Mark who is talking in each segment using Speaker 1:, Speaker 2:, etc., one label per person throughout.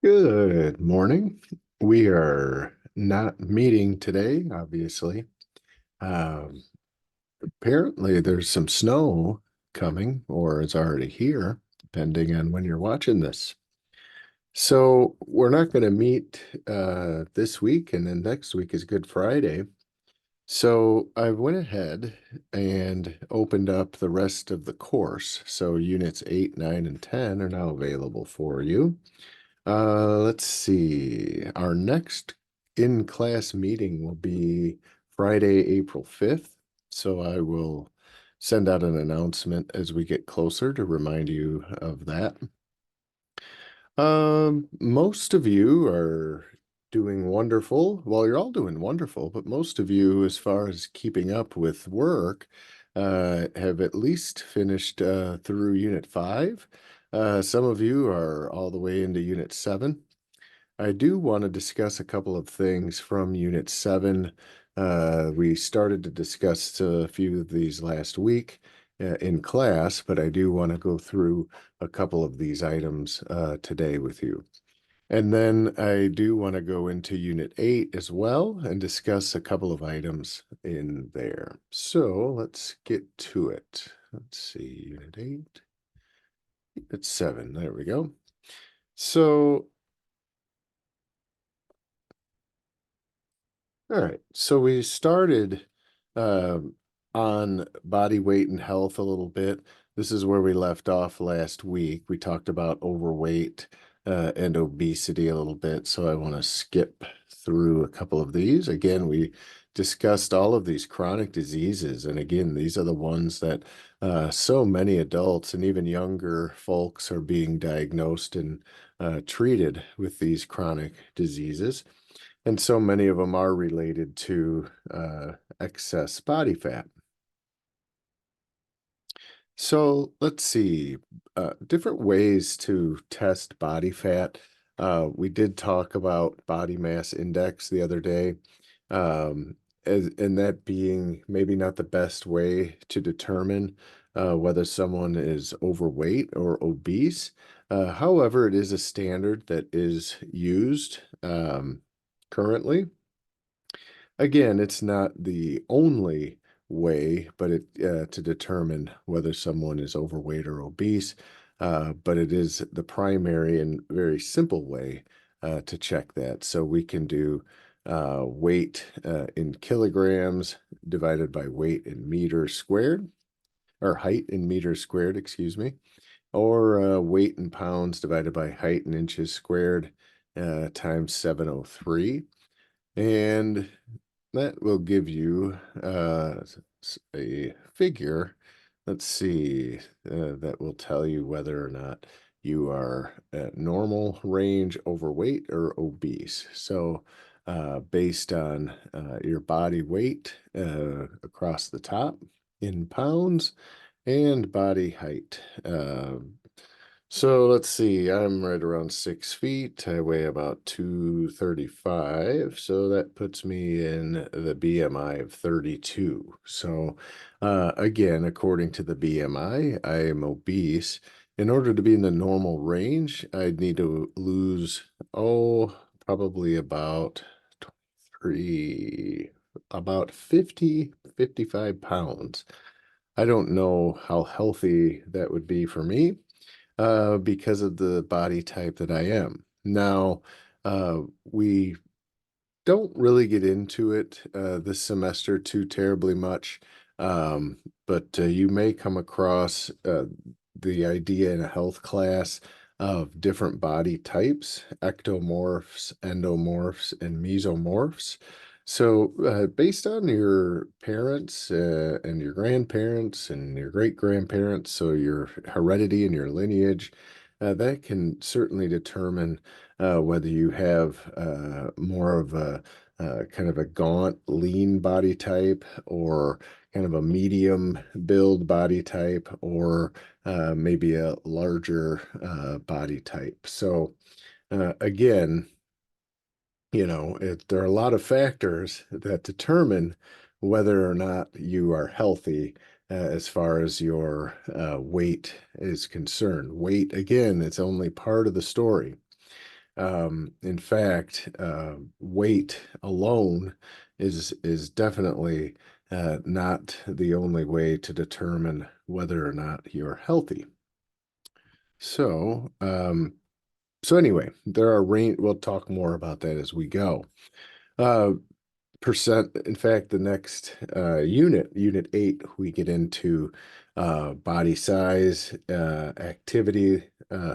Speaker 1: Good morning. We are not meeting today, obviously. Um, Apparently, there's some snow coming, or it's already here, depending on when you're watching this. So, we're not going to meet this week, and then next week is Good Friday. So, I went ahead and opened up the rest of the course. So, units 8, 9, and 10 are now available for you. Let's see. Our next in-class meeting will be Friday, April 5th. So I will send out an announcement as we get closer to remind you of that. Most of you are doing wonderful. Well, you're all doing wonderful, but most of you, as far as keeping up with work, have at least finished through Unit 5. Some of you are all the way into Unit 7. I do want to discuss a couple of things from Unit 7. We started to discuss a few of these last week in class, but I do want to go through a couple of these items today with you. And then I do want to go into Unit 8 as well and discuss a couple of items in there. So let's get to it. Let's see, Unit 8, Unit 7. There we go. So all right, so we started um, on body weight and health a little bit. This is where we left off last week. We talked about overweight and obesity a little bit, so I want to skip through a couple of these. Again, we discussed all of these chronic diseases, and again, these are the ones that so many adults and even younger folks are being diagnosed and treated with these chronic diseases. And so many of them are related to excess body fat. So let's see, different ways to test body fat. We did talk about body mass index the other day, and that being maybe not the best way to determine whether someone is overweight or obese. However, it is a standard that is used currently. Again, it's not the only way, but it to determine whether someone is overweight or obese, but it is the primary and very simple way to check that. So we can do weight in kilograms divided by weight in meters squared, or height in meters squared, excuse me, or weight in pounds divided by height in inches squared times 703. And that will give you a figure. Let's see, that will tell you whether or not you are at normal range, overweight, or obese. So, based on your body weight across the top in pounds and body height. So let's see, I'm right around 6 feet. I weigh about 235. So that puts me in the BMI of 32. So again, according to the BMI, I am obese. In order to be in the normal range, I'd need to lose, probably about 23, about 50, 55 pounds. I don't know how healthy that would be for me because of the body type that I am. Now, we don't really get into it this semester too terribly much, but you may come across the idea in a health class of different body types, ectomorphs, endomorphs, and mesomorphs. So, based on your parents and your grandparents and your great grandparents, so your heredity and your lineage, that can certainly determine whether you have more of a kind of a gaunt, lean body type, or kind of a medium build body type, or maybe a larger body type. So, again, there are a lot of factors that determine whether or not you are healthy as far as your weight is concerned. Weight, again, it's only part of the story. In fact, weight alone is definitely not the only way to determine whether or not you're healthy. So, so anyway, there are range. We'll talk more about that as we go. Uh, percent. In fact, the next unit 8, we get into body size, activity,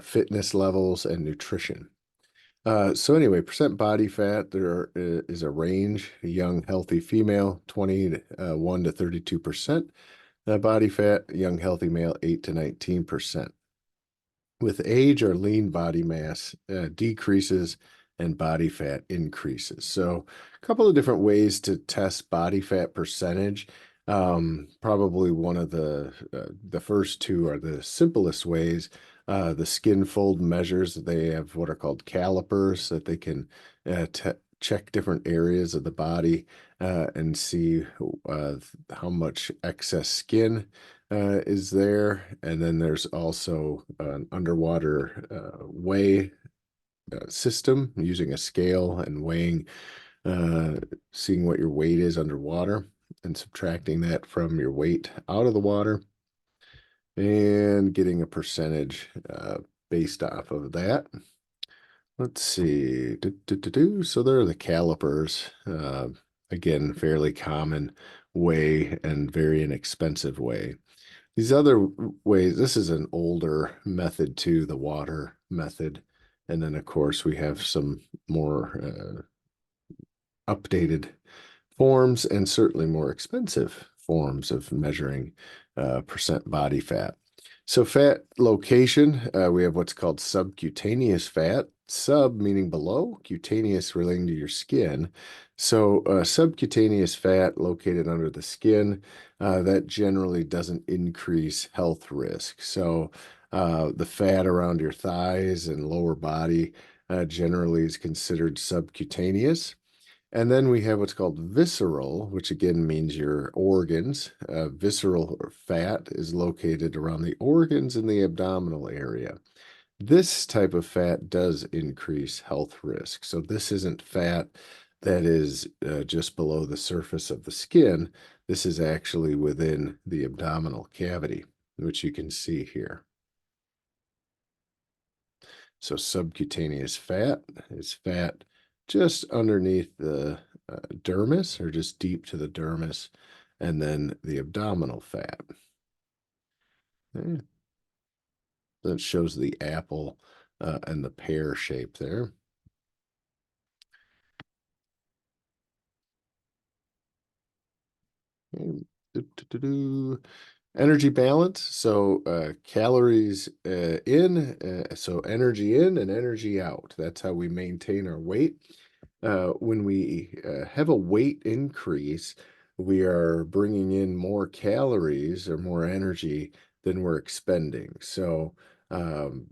Speaker 1: fitness levels, and nutrition. So anyway, percent body fat, is a range. A young, healthy female, 21 to 32% body fat. Young, healthy male, 8 to 19%. With age, our lean body mass decreases and body fat increases. So a couple of different ways to test body fat percentage. Probably one of the first two are the simplest ways. The skin fold measures, they have what are called calipers that they can check different areas of the body and see how much excess skin is there. And then there's also an underwater weigh system using a scale and weighing, uh, seeing what your weight is underwater and subtracting that from your weight out of the water and getting a percentage based off of that. Let's see. So there are the calipers. Again, fairly common way and very inexpensive way. These other ways, this is an older method too, the water method. And then, of course, we have some more updated forms and certainly more expensive forms of measuring percent body fat. So fat location, we have what's called subcutaneous fat. Sub meaning below, cutaneous relating to your skin. So subcutaneous fat located under the skin, that generally doesn't increase health risk. So the fat around your thighs and lower body generally is considered subcutaneous. And then we have what's called visceral, which again means your organs. Visceral fat is located around the organs in the abdominal area. This type of fat does increase health risk. So this isn't fat that is just below the surface of the skin. This is actually within the abdominal cavity, which you can see here. So subcutaneous fat is fat just underneath the dermis or just deep to the dermis, and then the abdominal fat. Okay. That shows the apple and the pear shape there. Okay. Energy balance. So calories in, so energy in and energy out. That's how we maintain our weight. When we have a weight increase, we are bringing in more calories or more energy than we're expending. So, um,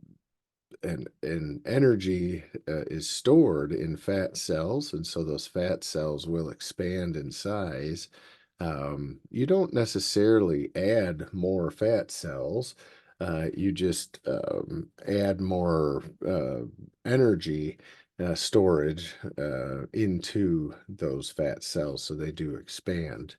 Speaker 1: and energy is stored in fat cells, and so those fat cells will expand in size. You don't necessarily add more fat cells. You just add more energy storage into those fat cells so they do expand.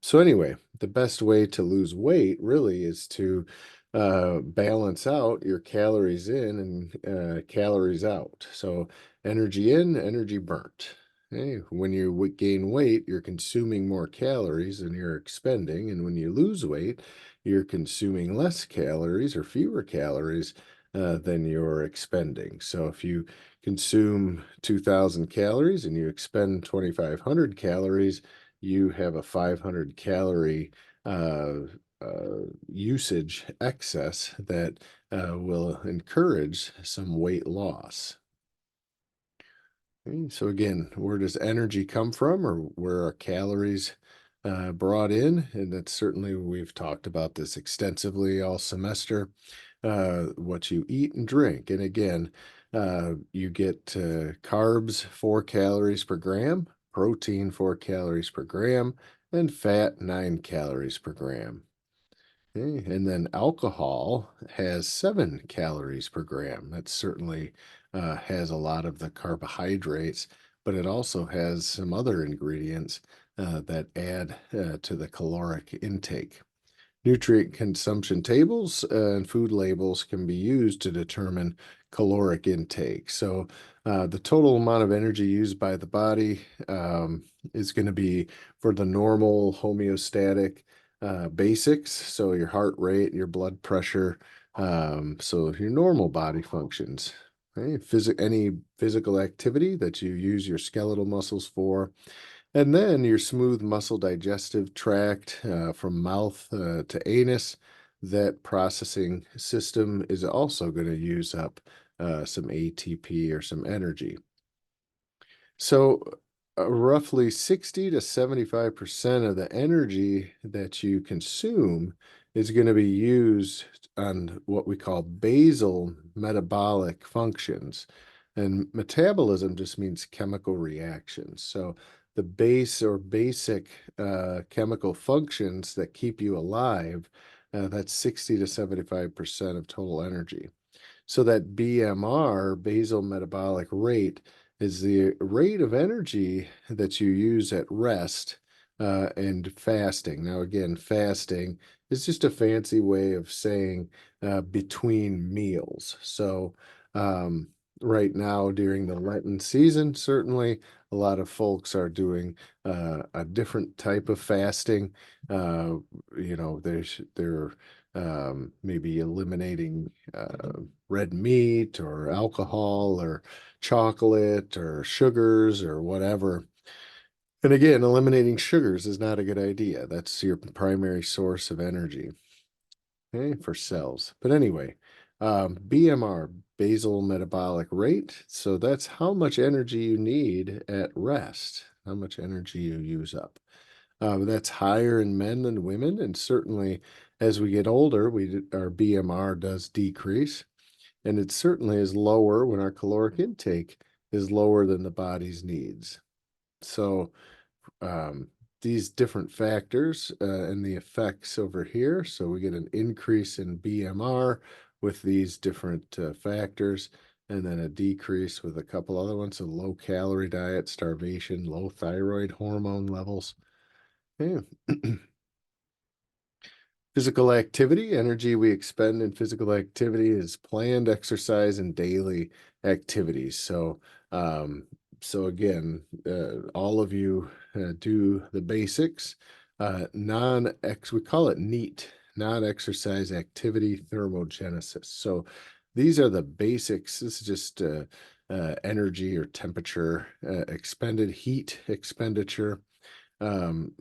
Speaker 1: So anyway, the best way to lose weight really is to balance out your calories in and calories out. So energy in, energy burnt. Okay? When you gain weight, you're consuming more calories than you're expending. And when you lose weight, you're consuming less calories or fewer calories than you're expending. So if you consume 2,000 calories and you expend 2,500 calories, you have a 500 calorie uh, usage excess that will encourage some weight loss. Okay, so again, where does energy come from, or where are calories brought in? And that's certainly, we've talked about this extensively all semester, what you eat and drink. And again, you get carbs, 4 calories per gram, protein, 4 calories per gram, and fat, 9 calories per gram. Okay, and then alcohol has 7 calories per gram. That certainly has a lot of the carbohydrates, but it also has some other ingredients that add to the caloric intake. Nutrient consumption tables and food labels can be used to determine caloric intake. So, the total amount of energy used by the body is going to be for the normal homeostatic basics. So, your heart rate, your blood pressure, so your normal body functions. Okay? Any physical activity that you use your skeletal muscles for, and then your smooth muscle digestive tract from mouth to anus, that processing system is also going to use up some ATP or some energy. So, roughly 60 to 75% of the energy that you consume is going to be used on what we call basal metabolic functions. And metabolism just means chemical reactions. So, the base or basic chemical functions that keep you alive, that's 60 to 75% of total energy. So that BMR, basal metabolic rate, is the rate of energy that you use at rest and fasting. Now, again, fasting is just a fancy way of saying between meals. So, um, right now during the Lenten season, certainly a lot of folks are doing a different type of fasting. Uh, they're maybe eliminating red meat or alcohol or chocolate or sugars or whatever. And again, eliminating sugars is not a good idea. That's your primary source of energy, okay, for cells. But anyway, BMR, basal metabolic rate. So that's how much energy you need at rest, how much energy you use up. That's higher in men than women, and certainly as we get older, our BMR does decrease. And it certainly is lower when our caloric intake is lower than the body's needs. So, um, these different factors and the effects over here. So, we get an increase in BMR with these different factors, and then a decrease with a couple other ones: a low calorie diet, starvation, low thyroid hormone levels. Yeah. Physical activity, energy we expend in physical activity is planned exercise and daily activities. Um, so again, all of you do the basics. We call it NEAT, non-exercise activity thermogenesis. So these are the basics. This is just energy or temperature, expended heat expenditure,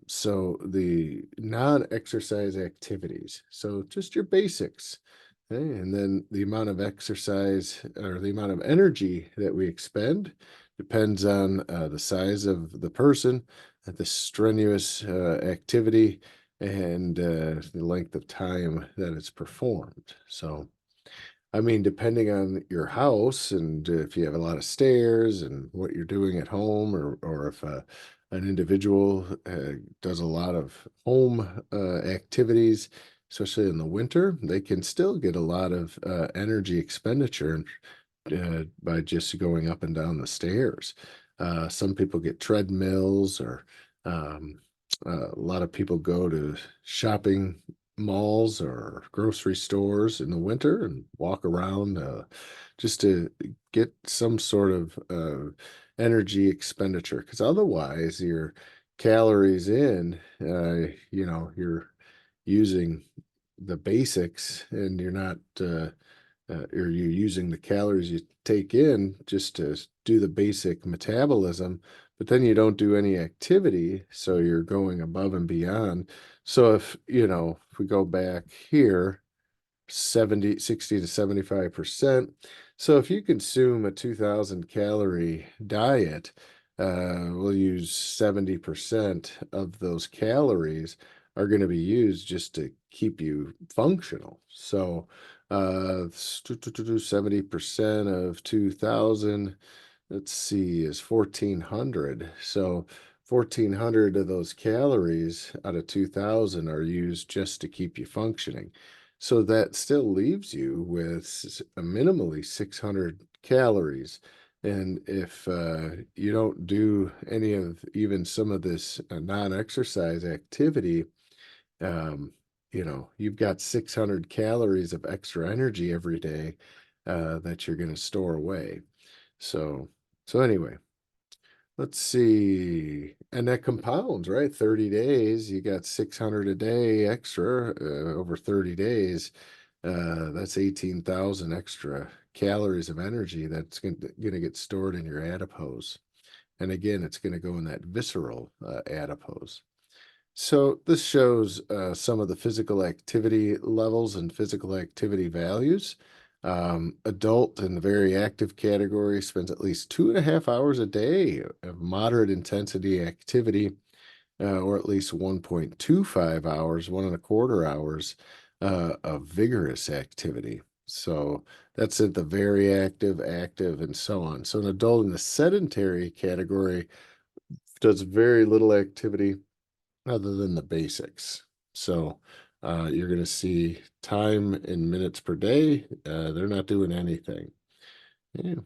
Speaker 1: so the non-exercise activities, so just your basics, okay? And then the amount of exercise or the amount of energy that we expend depends on the size of the person, the strenuous activity, and the length of time that it's performed. So, I mean, depending on your house and if you have a lot of stairs and what you're doing at home, or if an individual does a lot of home activities, especially in the winter, they can still get a lot of energy expenditure by just going up and down the stairs. Some people get treadmills, or um, a lot of people go to shopping malls or grocery stores in the winter and walk around just to get some sort of energy expenditure. Because otherwise, your calories in, you're using the basics, and you're not. Or you're using the calories you take in just to do the basic metabolism, but then you don't do any activity, so you're going above and beyond. So if we go back here, 60 to 75%. So if you consume a 2,000 calorie diet, we'll use 70% of those calories are going to be used just to keep you functional. So 70% of 2,000, let's see, is 1,400. So 1,400 of those calories out of 2,000 are used just to keep you functioning. So that still leaves you with a minimally 600 calories. And if you don't do any of even some of this non-exercise activity, um, you've got 600 calories of extra energy every day that you're going to store away. So, so anyway, let's see. And that compounds, right? 30 days, you got 600 a day extra over 30 days. That's 18,000 extra calories of energy that's going to get stored in your adipose. And again, it's going to go in that visceral adipose. So this shows some of the physical activity levels and physical activity values. Adult in the very active category spends at least 2.5 hours a day of moderate intensity activity, or at least 1.25 hours, 1.25 hours of vigorous activity. So that's at the very active, active, and so on. So an adult in the sedentary category does very little activity other than the basics. So you're going to see time in minutes per day. They're not doing anything. Yeah.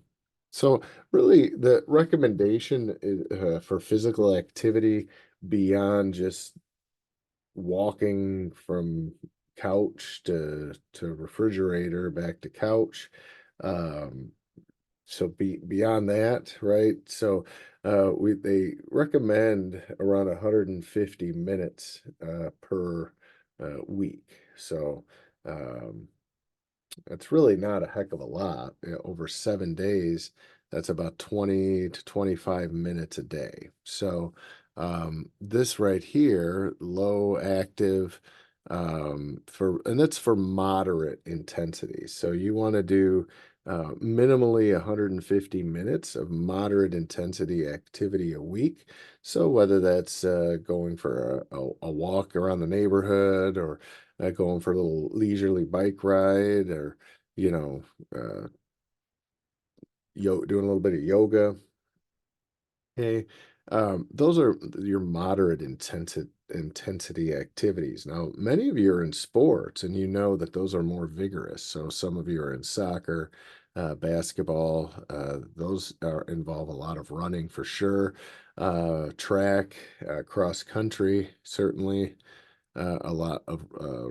Speaker 1: So really, the recommendation is, for physical activity beyond just walking from couch to refrigerator back to couch. Um, so beyond that, right? So they recommend around 150 minutes per week. So um, that's really not a heck of a lot. Over 7 days, that's about 20 to 25 minutes a day. So this right here, low active, and that's for moderate intensity. So you want to do minimally 150 minutes of moderate intensity activity a week. So whether that's going for a walk around the neighborhood, or going for a little leisurely bike ride, or you know uh doing a little bit of yoga. Okay. Those are your moderate intensity activities. Now, many of you are in sports, and you know that those are more vigorous. So some of you are in soccer, basketball. Those involve a lot of running for sure. Track, cross country, certainly a lot of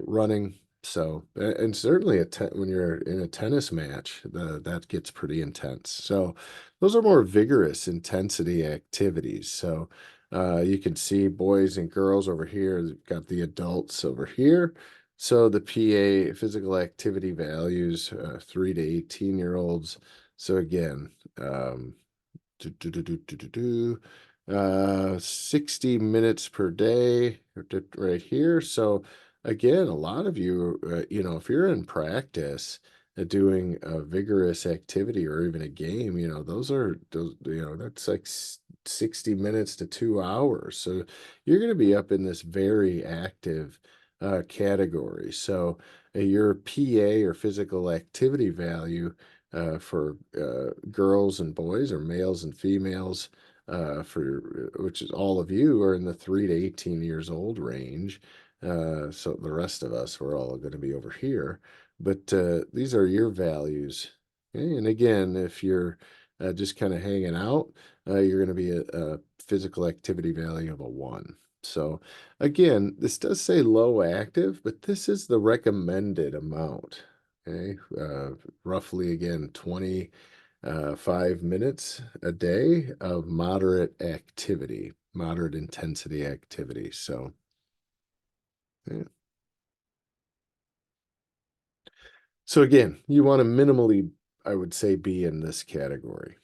Speaker 1: running. So, and certainly when you're in a tennis match, that gets pretty intense. So, those are more vigorous intensity activities. So, you can see boys and girls over here. Got the adults over here. So the PA physical activity values, 3 to 18-year-olds. So again, um, do, do, do, do, do, do, do. 60 minutes per day right here. So again, a lot of you, if you're in practice doing a vigorous activity or even a game, that's like 60 minutes to 2 hours. So you're going to be up in this very active category. So your PA or physical activity value for girls and boys, or males and females, for which is all of you are in the 3 to 18 years old range. So the rest of us, we're all going to be over here. But these are your values. Okay? And again, if you're just kind of hanging out, you're going to be a physical activity value of a 1. So again, this does say low active, but this is the recommended amount. Okay, roughly again 5 minutes a day of moderate activity, moderate intensity activity. So, yeah. So again, you want to minimally, I would say, be in this category.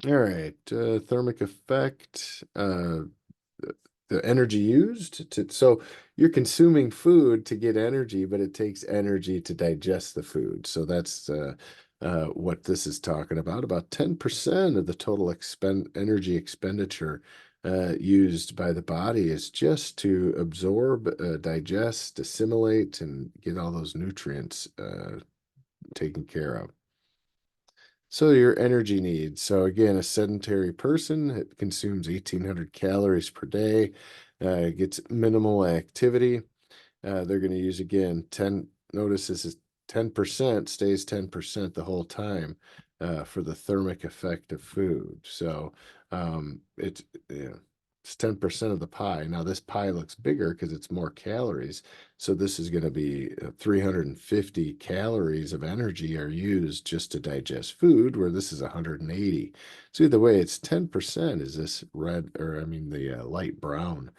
Speaker 1: All right, thermic effect. The energy used so you're consuming food to get energy, but it takes energy to digest the food. So that's what this is talking about 10% of the total energy expenditure used by the body is just to absorb, digest, assimilate, and get all those nutrients taken care of. So your energy needs. So again, a sedentary person, it consumes 1,800 calories per day, gets minimal activity. They're going to use again 10. Notice this is 10% stays 10% the whole time for the thermic effect of food. So it's yeah, it's 10% of the pie. Now this pie looks bigger because it's more calories. So this is going to be 350 calories of energy are used just to digest food, where this is 180. So either way, it's 10% is this red, or I mean the light brown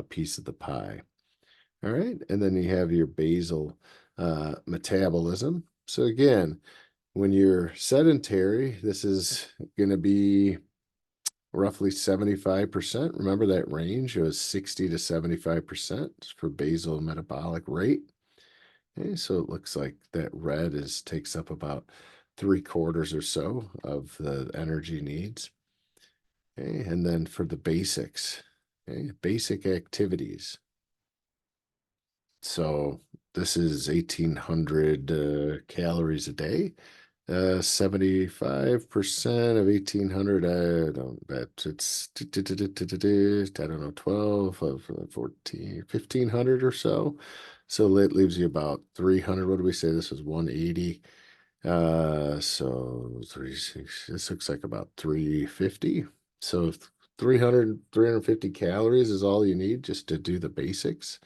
Speaker 1: piece of the pie. All right, and then you have your basal metabolism. So again, when you're sedentary, this is going to be roughly 75%. Remember that range was 60 to 75% for basal metabolic rate. Okay, so it looks like that red is takes up about 3/4 or so of the energy needs. Okay, and then for the basics, okay, basic activities. So this is 1,800 calories a day. 75% of 1,800, I don't bet it's, I don't know, 12 of 14, 1,500 or so. So that leaves you about 300. What do we say? This was 180. So 36, this looks like about 350. So 300, 350 calories is all you need just to do the basics.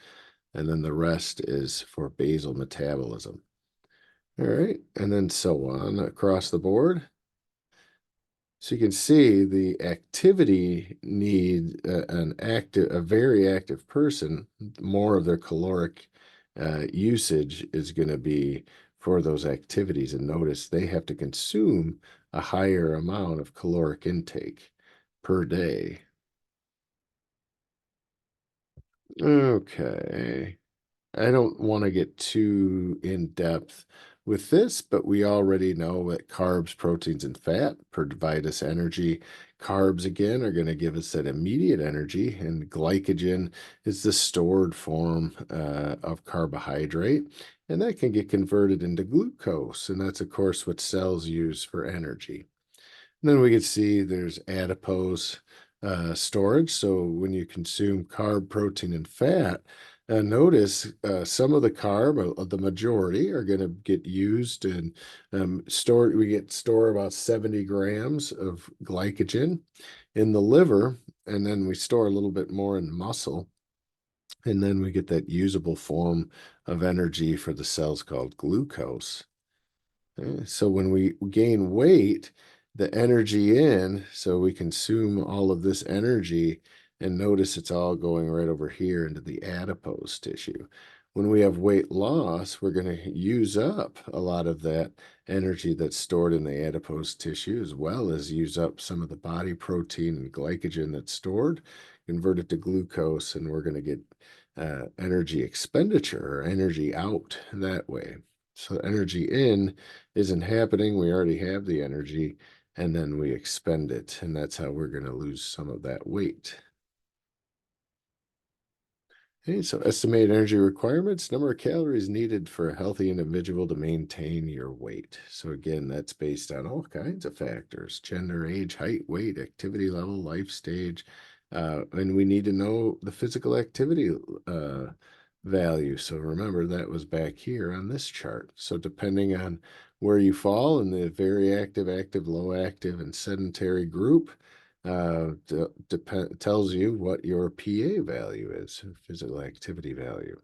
Speaker 1: And then the rest is for basal metabolism. All right, and then so on across the board. So you can see the activity need a very active person, more of their caloric usage is going to be for those activities. And notice they have to consume a higher amount of caloric intake per day. Okay. I don't want to get too in depth with this, but we already know that carbs, proteins, and fat provide us energy. Carbs, again, are going to give us that immediate energy, and glycogen is the stored form of carbohydrate, and that can get converted into glucose. And that's, of course, what cells use for energy. And then we can see there's adipose storage. So when you consume carb, protein, and fat, notice some of the carb, the majority, are going to get used and stored. We get store about 70 grams of glycogen in the liver, and then we store a little bit more in muscle. And then we get that usable form of energy for the cells called glucose. So when we gain weight, the energy so we consume all of this energy, and notice it's all going right over here into the adipose tissue. When we have weight loss, we're going to use up a lot of that energy that's stored in the adipose tissue, as well as use up some of the body protein and glycogen that's stored, convert it to glucose, and we're going to get energy expenditure or energy out that way. So energy in isn't happening. We already have the energy, and then we expend it. And that's how we're going to lose some of that weight. Okay, so estimated energy requirements, number of calories needed for a healthy individual to maintain your weight. So again, that's based on all kinds of factors: gender, age, height, weight, activity level, life stage. And we need to know the physical activity value. So remember, that was back here on this chart. So depending on where you fall in the very active, active, low active, and sedentary group, tells you what your PA value is, physical activity value.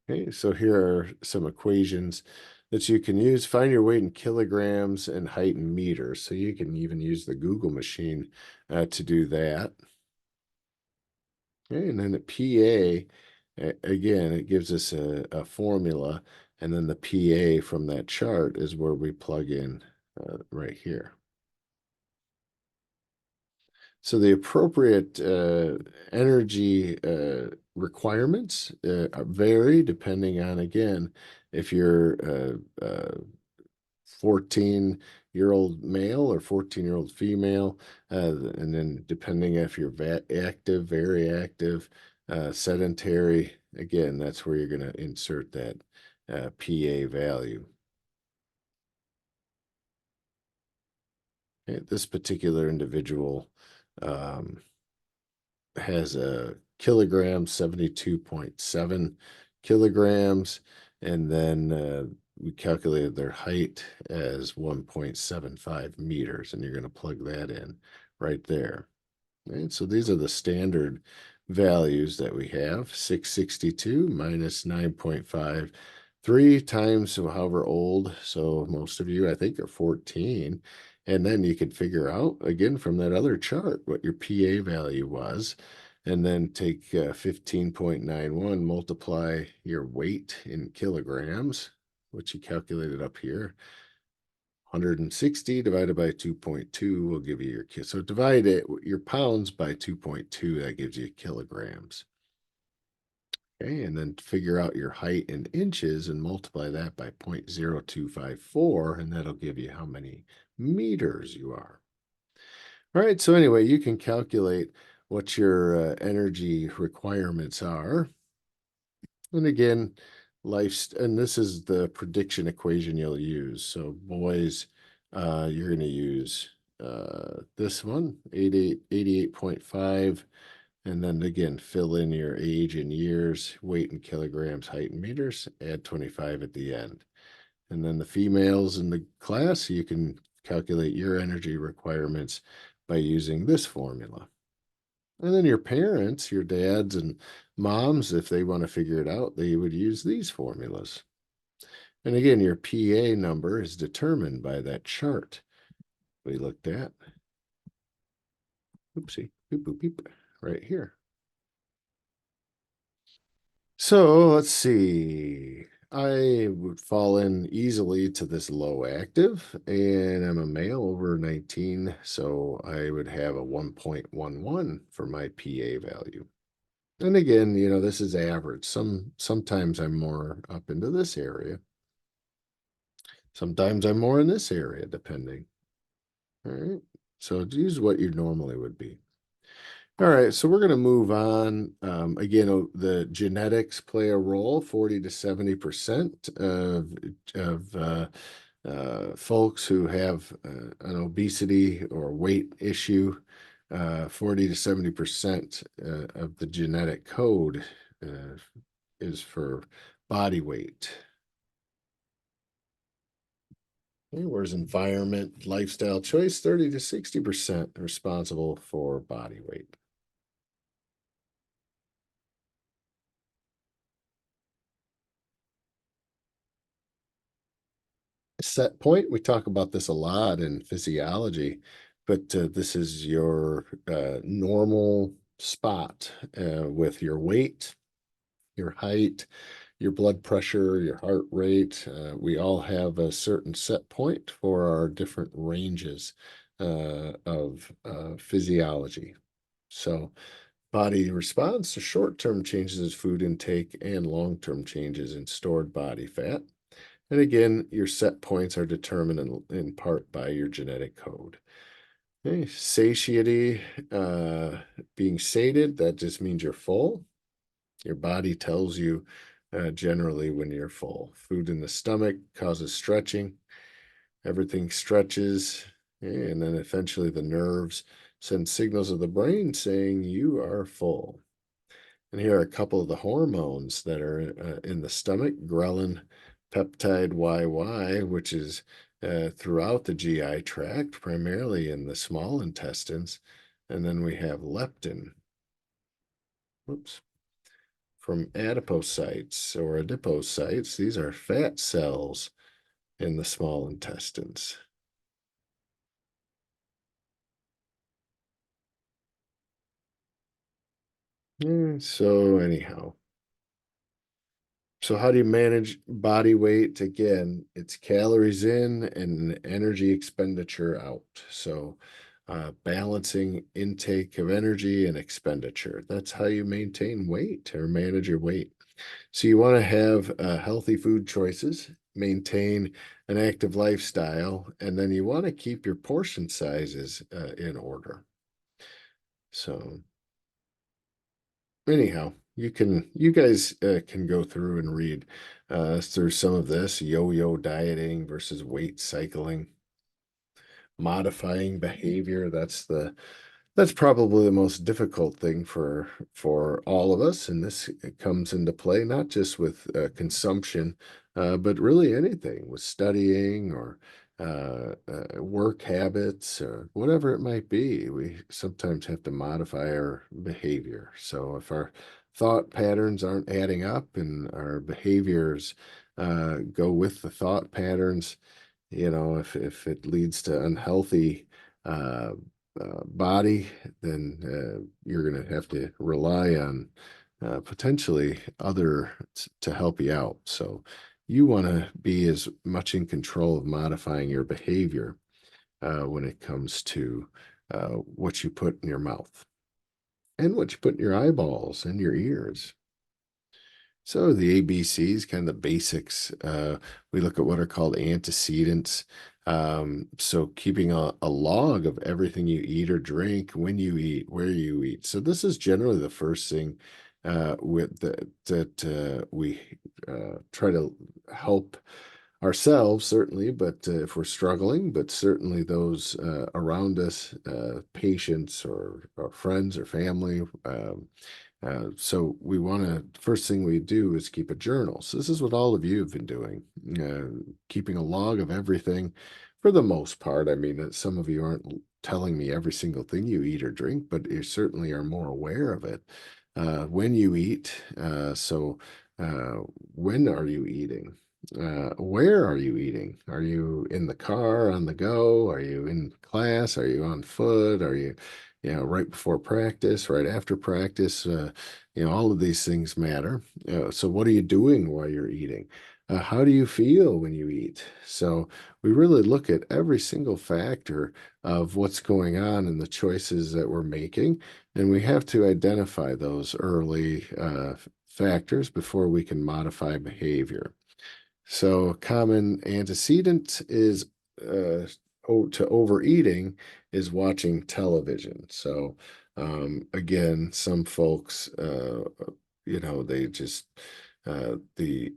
Speaker 1: Okay, so here are some equations that you can use. Find your weight in kilograms and height in meters. So you can even use the Google machine to do that. Okay, and then the PA, again, it gives us a formula, and then the PA from that chart is where we plug in right here. So the appropriate energy requirements vary depending on, again, if you're 14-year-old male or 14-year-old female, and then depending if you're active, very active, sedentary, again, that's where you're going to insert that PA value. Okay, this particular individual um, has a kilogram, 72.7 kilograms, and then we calculated their height as 1.75 meters, and you're going to plug that in right there. Right, so these are the standard values that we have. 662 minus 9.5, 3 times however old. So most of you, I think, are 14. And then you can figure out, again, from that other chart, what your PA value was. And then take 15.91, multiply your weight in kilograms, which you calculated up here. 160 divided by 2.2 will give you your so divide your pounds by 2.2, that gives you kilograms. Okay, and then figure out your height in inches and multiply that by 0.0254, and that'll give you how many meters you are. All right, so anyway, you can calculate what your energy requirements are. And again, and this is the prediction equation you'll use. So boys, you're going to use this one, 88.5. And then again, fill in your age in years, weight in kilograms, height in meters, add 25 at the end. And then the females in the class, you can calculate your energy requirements by using this formula. And then your parents, your dads and moms, if they want to figure it out, they would use these formulas. And again, your PA number is determined by that chart we looked at. Oopsie, beep, boop, beep, right here. So let's see. I would fall in easily to this low active, and I'm a male over 19, so I would have a 1.11 for my PA value. And again, this is average. Sometimes I'm more up into this area. Sometimes I'm more in this area, depending. All right. So use what you normally would be. All right, so we're going to move on. Again, the genetics play a role. 40 to 70% of folks who have an obesity or weight issue, 40 to 70% of the genetic code is for body weight. Okay, whereas environment, lifestyle choice, 30 to 60% responsible for body weight. Set point, we talk about this a lot in physiology, but this is your normal spot with your weight, your height, your blood pressure, your heart rate. We all have a certain set point for our different ranges of physiology. So body response to short-term changes in food intake and long-term changes in stored body fat. And again, your set points are determined in part by your genetic code. Okay, satiety, being sated, that just means you're full. Your body tells you generally when you're full. Food in the stomach causes stretching. Everything stretches, and then eventually the nerves send signals of the brain saying you are full. And here are a couple of the hormones that are in the stomach: ghrelin, peptide YY, which is throughout the GI tract, primarily in the small intestines. And then we have leptin, whoops, from adipocytes or adipocytes. These are fat cells in the small intestines. So anyhow, so how do you manage body weight? Again, it's calories in and energy expenditure out. So balancing intake of energy and expenditure. That's how you maintain weight or manage your weight. So you want to have healthy food choices, maintain an active lifestyle, and then you want to keep your portion sizes in order. So anyhow, you guys can go through and read through some of this yo-yo dieting versus weight cycling, modifying behavior. That's probably the most difficult thing for all of us, and this comes into play not just with consumption, but really anything with studying or work habits or whatever it might be. We sometimes have to modify our behavior. So if our thought patterns aren't adding up and our behaviors go with the thought patterns, if it leads to unhealthy uh, body, then you're going to have to rely on potentially other to help you out. So you want to be as much in control of modifying your behavior when it comes to what you put in your mouth and what you put in your eyeballs and your ears. So the ABCs, kind of the basics. We look at what are called antecedents. So keeping a log of everything you eat or drink, when you eat, where you eat. So this is generally the first thing that we try to help ourselves, certainly, but if we're struggling, but certainly those around us, patients or friends or family. So we want to, first thing we do is keep a journal. So this is what all of you have been doing, keeping a log of everything for the most part. I mean, some of you aren't telling me every single thing you eat or drink, but you certainly are more aware of it. When you eat, uh, when are you eating? Where are you eating? Are you in the car, on the go? Are you in class? Are you on foot? Are you, right before practice, right after practice? All of these things matter. So what are you doing while you're eating? How do you feel when you eat? So we really look at every single factor of what's going on and the choices that we're making, and we have to identify those early factors before we can modify behavior. So a common antecedent is to overeating is watching television. So again, some folks, they just the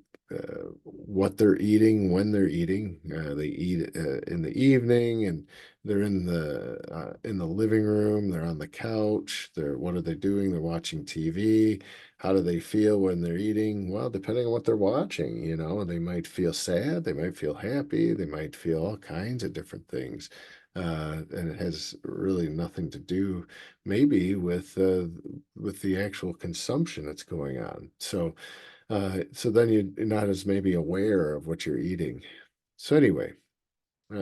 Speaker 1: what they're eating, when they're eating. They eat in the evening, and they're in the living room. They're on the couch. What are they doing? They're watching TV. How do they feel when they're eating? Well, depending on what they're watching, they might feel sad, they might feel happy, they might feel all kinds of different things. And it has really nothing to do maybe with the actual consumption that's going on. So then you're not as maybe aware of what you're eating. So anyway,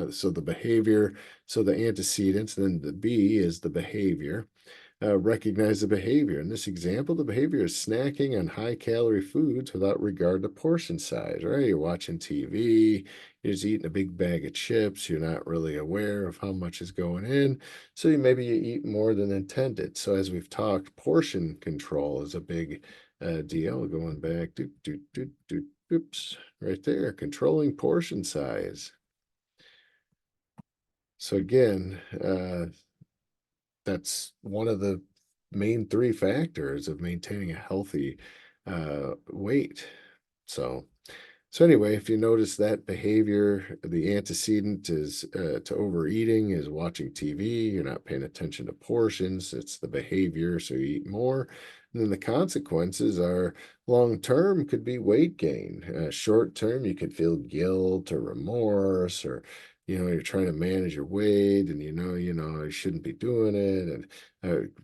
Speaker 1: so the behavior, so the antecedents, then the B is the behavior. Recognize the behavior. In this example, the behavior is snacking on high calorie foods without regard to portion size, right? You're watching TV, you're just eating a big bag of chips, you're not really aware of how much is going in. So maybe you eat more than intended. So as we've talked, portion control is a big deal. Going back, oops, right there, controlling portion size. So again, that's one of the main three factors of maintaining a healthy weight. So, so anyway, if you notice that behavior, the antecedent is to overeating is watching TV. You're not paying attention to portions. It's the behavior, so you eat more. And then the consequences are long term could be weight gain. Short term, you could feel guilt or remorse, or you're trying to manage your weight, and you shouldn't be doing it. And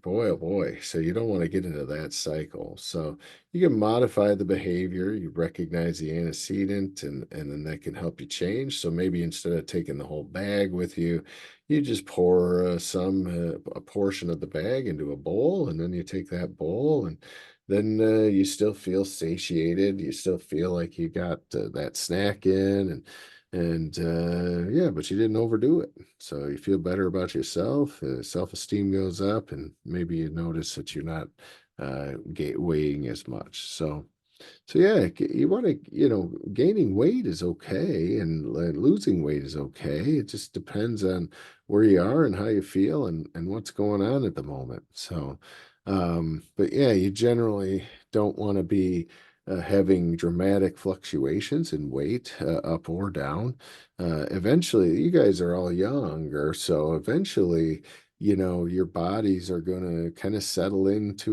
Speaker 1: boy, oh boy, so you don't want to get into that cycle. So you can modify the behavior, you recognize the antecedent, and then that can help you change. So maybe instead of taking the whole bag with you, you just pour a portion of the bag into a bowl, and then you take that bowl, and then you still feel satiated. You still feel like you got that snack in, and yeah, but you didn't overdo it. So you feel better about yourself. Self-esteem goes up, and maybe you notice that you're not weighing as much. So yeah, you want to, gaining weight is okay, and losing weight is okay. It just depends on where you are and how you feel and what's going on at the moment. So, but yeah, you generally don't want to be having dramatic fluctuations in weight up or down. Eventually, you guys are all younger, so eventually, your bodies are going to kind of settle into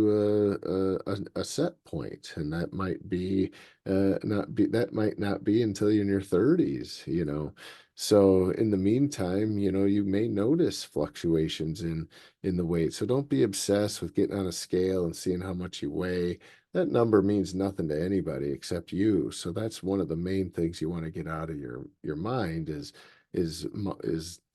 Speaker 1: a set point, and that might be not be that might not be until you're in your 30s. So in the meantime, you may notice fluctuations in the weight. So don't be obsessed with getting on a scale and seeing how much you weigh. That number means nothing to anybody except you. So that's one of the main things you want to get out of your mind is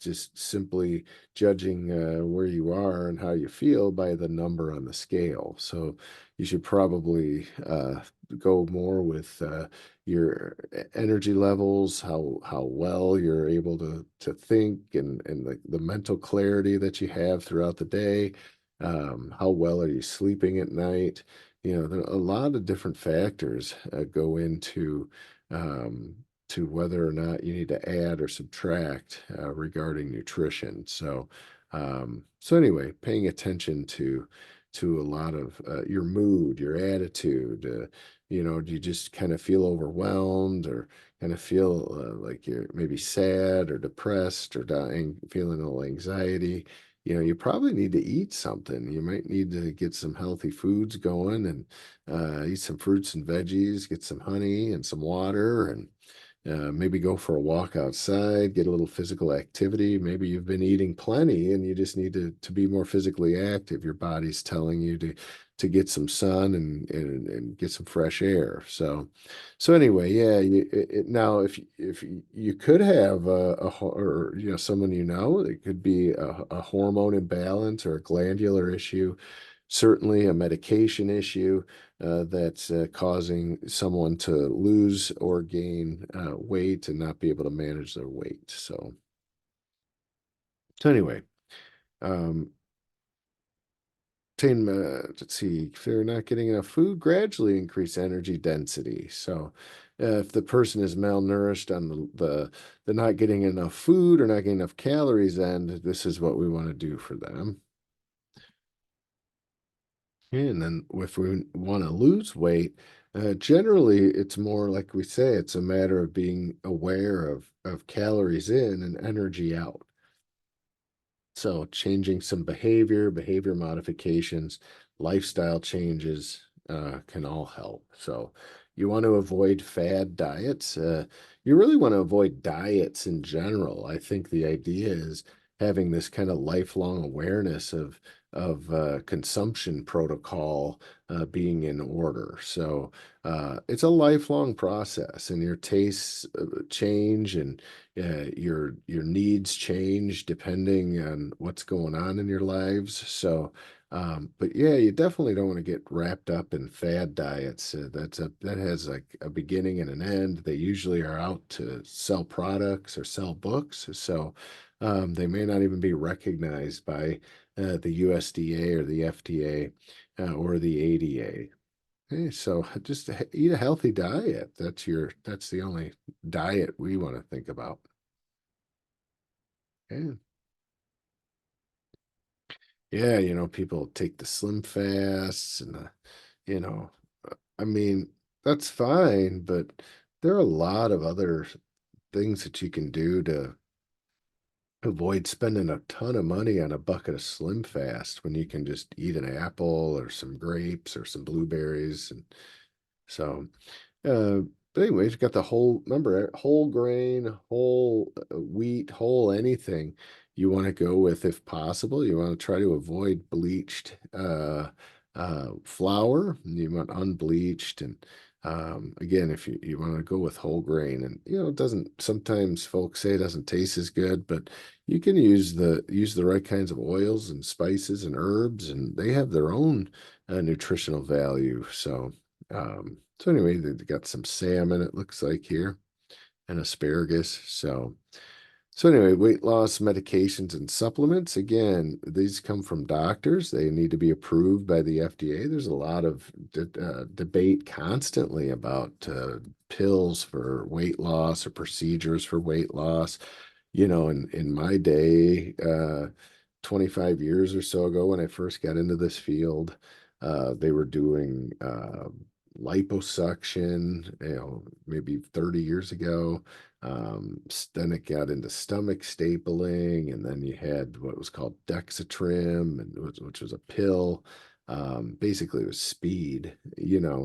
Speaker 1: just simply judging where you are and how you feel by the number on the scale. So you should probably go more with your energy levels, how well you're able to think, and the mental clarity that you have throughout the day. How well are you sleeping at night? A lot of different factors go into um, to whether or not you need to add or subtract regarding nutrition. So anyway, paying attention to a lot of your mood, your attitude. Do you just kind of feel overwhelmed, or kind of feel like you're maybe sad or depressed or dying, feeling a little anxiety? You probably need to eat something. You might need to get some healthy foods going and eat some fruits and veggies, get some honey and some water, and maybe go for a walk outside, get a little physical activity. Maybe you've been eating plenty and you just need to be more physically active. Your body's telling you to get some sun and get some fresh air. So anyway, yeah. Now, if you could have or someone it could be a hormone imbalance or a glandular issue, certainly a medication issue that's causing someone to lose or gain weight and not be able to manage their weight. So anyway, um, let's see, if they're not getting enough food, gradually increase energy density. So if the person is malnourished on the not getting enough food or not getting enough calories, and this is what we want to do for them. And then if we want to lose weight, generally it's more like we say, it's a matter of being aware of calories in and energy out. So changing some behavior modifications, lifestyle changes can all help. So you want to avoid fad diets. You really want to avoid diets in general. I think the idea is having this kind of lifelong awareness of consumption protocol being in order. So it's a lifelong process, and your tastes change, and your needs change depending on what's going on in your lives. But yeah, you definitely don't want to get wrapped up in fad diets. That has like a beginning and an end. They usually are out to sell products or sell books, so they may not even be recognized by the USDA or the FDA or the ADA. Hey, so just eat a healthy diet. That's the only diet we want to think about. Yeah. Yeah, people take the slim fasts and you know, I mean, that's fine, but there are a lot of other things that you can do to avoid spending a ton of money on a bucket of Slim Fast when you can just eat an apple or some grapes or some blueberries. And so Uh, but anyways, you got the whole, remember, whole grain, whole wheat, whole anything you want to go with if possible. You want to try to avoid bleached flour. You want unbleached. And again, if you want to go with whole grain, and it doesn't, sometimes folks say it doesn't taste as good, but you can use the right kinds of oils and spices and herbs, and they have their own nutritional value. So anyway, they got some salmon, it looks like here, and asparagus. So anyway, weight loss medications and supplements. Again, these come from doctors. They need to be approved by the FDA. There's a lot of debate constantly about pills for weight loss or procedures for weight loss. In my day, 25 years or so ago when I first got into this field, They were doing liposuction, maybe 30 years ago. Then it got into stomach stapling, and then you had what was called Dexatrim, and which was a pill. Basically, it was speed,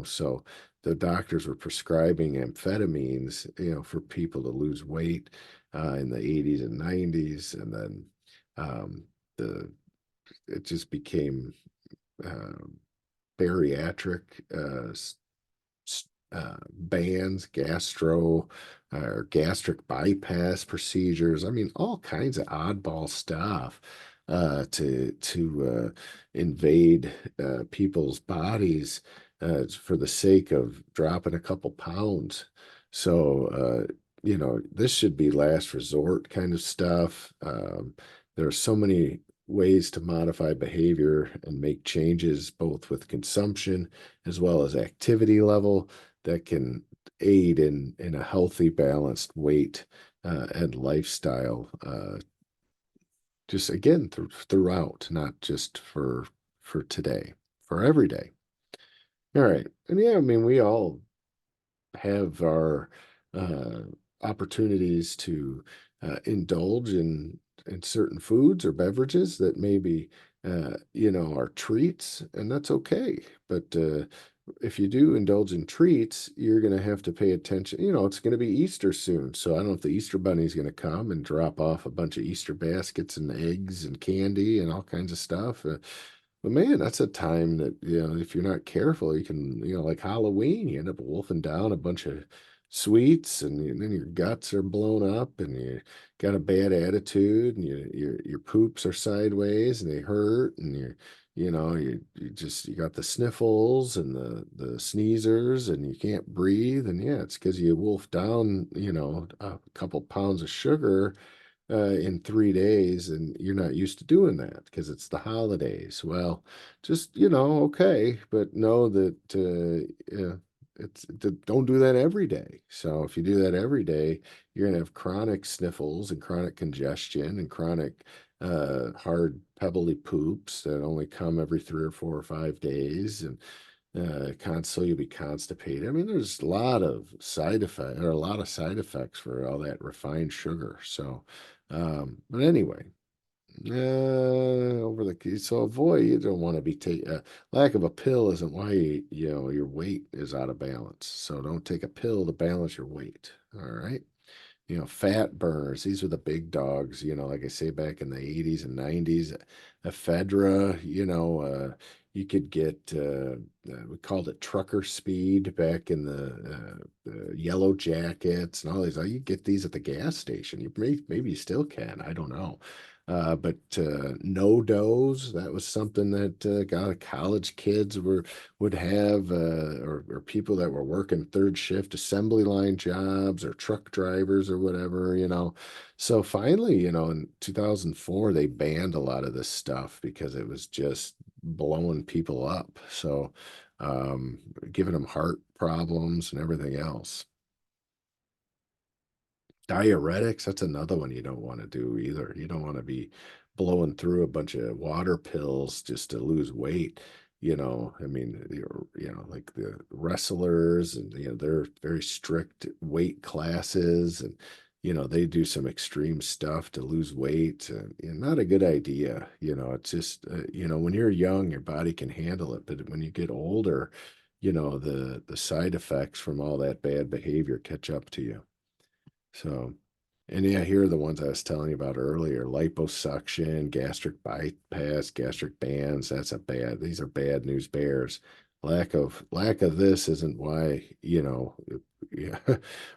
Speaker 1: so the doctors were prescribing amphetamines, for people to lose weight in the 80s and 90s, and then um, the it just became um bariatric bands, or gastric bypass procedures. I mean, all kinds of oddball stuff to invade people's bodies for the sake of dropping a couple pounds. So, this should be last resort kind of stuff. There are so many ways to modify behavior and make changes both with consumption as well as activity level that can aid in a healthy, balanced weight and lifestyle. Just again throughout, not just for today, for every day. All right, and yeah, I mean we all have our uh, opportunities to indulge in certain foods or beverages that maybe are treats, and that's okay. But if you do indulge in treats, you're going to have to pay attention. It's going to be Easter soon, so I don't know if the Easter Bunny is going to come and drop off a bunch of Easter baskets and eggs and candy and all kinds of stuff. But man, that's a time that, if you're not careful, you can, like Halloween, you end up wolfing down a bunch of sweets, and then your guts are blown up and you got a bad attitude, and your poops are sideways and they hurt, and you got the sniffles and the sneezers, and you can't breathe. And yeah, it's because you wolfed down, a couple pounds of sugar in 3 days, and you're not used to doing that because it's the holidays. Well, just, okay, but know that don't do that every day. So if you do that every day, you're gonna have chronic sniffles and chronic congestion and chronic hard pebbly poops that only come every 3 or 4 or 5 days, and constantly you'll be constipated. I mean, there's a lot of side effects for all that refined sugar. So, but anyway, so avoid. You don't want to be take lack of a pill isn't why your weight is out of balance. So don't take a pill to balance your weight. All right. Fat burners. These are the big dogs, like I say, back in the 80s and 90s. Ephedra, you could get, we called it trucker speed back in the yellow jackets and all these. You get these at the gas station. Maybe you still can. I don't know. But no dose, that was something that college kids would have, or people that were working third shift assembly line jobs or truck drivers or whatever, So finally, in 2004, they banned a lot of this stuff because it was just blowing people up. So, um, giving them heart problems and everything else. Diuretics, that's another one you don't want to do either. You don't want to be blowing through a bunch of water pills just to lose weight. I mean, like the wrestlers, and they're very strict weight classes, and they do some extreme stuff to lose weight. Not a good idea. It's just when you're young, your body can handle it, but when you get older, the side effects from all that bad behavior catch up to you. So, and yeah, here are the ones I was telling you about earlier: liposuction, gastric bypass, gastric bands. These are bad news bears. Lack of this isn't why, yeah,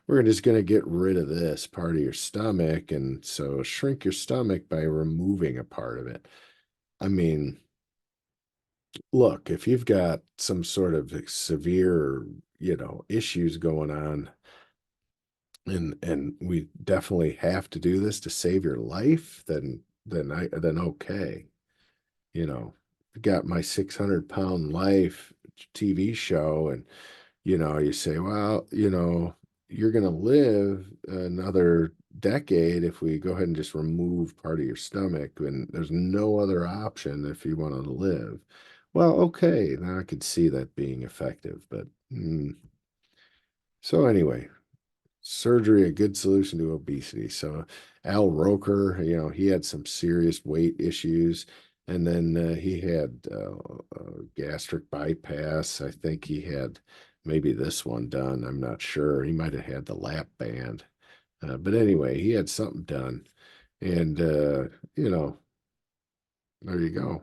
Speaker 1: we're just going to get rid of this part of your stomach. And so shrink your stomach by removing a part of it. I mean, look, if you've got some sort of severe, issues going on, and we definitely have to do this to save your life, then okay. Got my 600-pound life TV show, and you say, well, you're gonna live another decade if we go ahead and just remove part of your stomach, and there's no other option if you want to live. Well, okay, now I could see that being effective, but so anyway, surgery, a good solution to obesity. So Al Roker, he had some serious weight issues, and then he had gastric bypass. I think he had maybe this one done. I'm not sure. He might have had the lap band, but anyway, he had something done, and you know, there you go.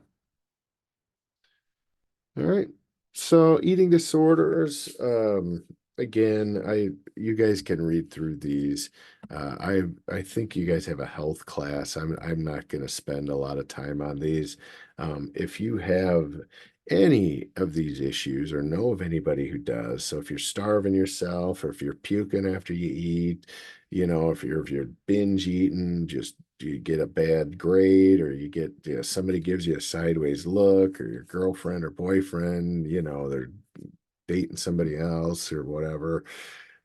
Speaker 1: All right. So eating disorders, again, you guys can read through these. I think you guys have a health class. I'm not going to spend a lot of time on these. If you have any of these issues or know of anybody who does, so if you're starving yourself or if you're puking after you eat, if you're binge eating, just you get a bad grade or you get somebody gives you a sideways look or your girlfriend or boyfriend, they're dating somebody else or whatever,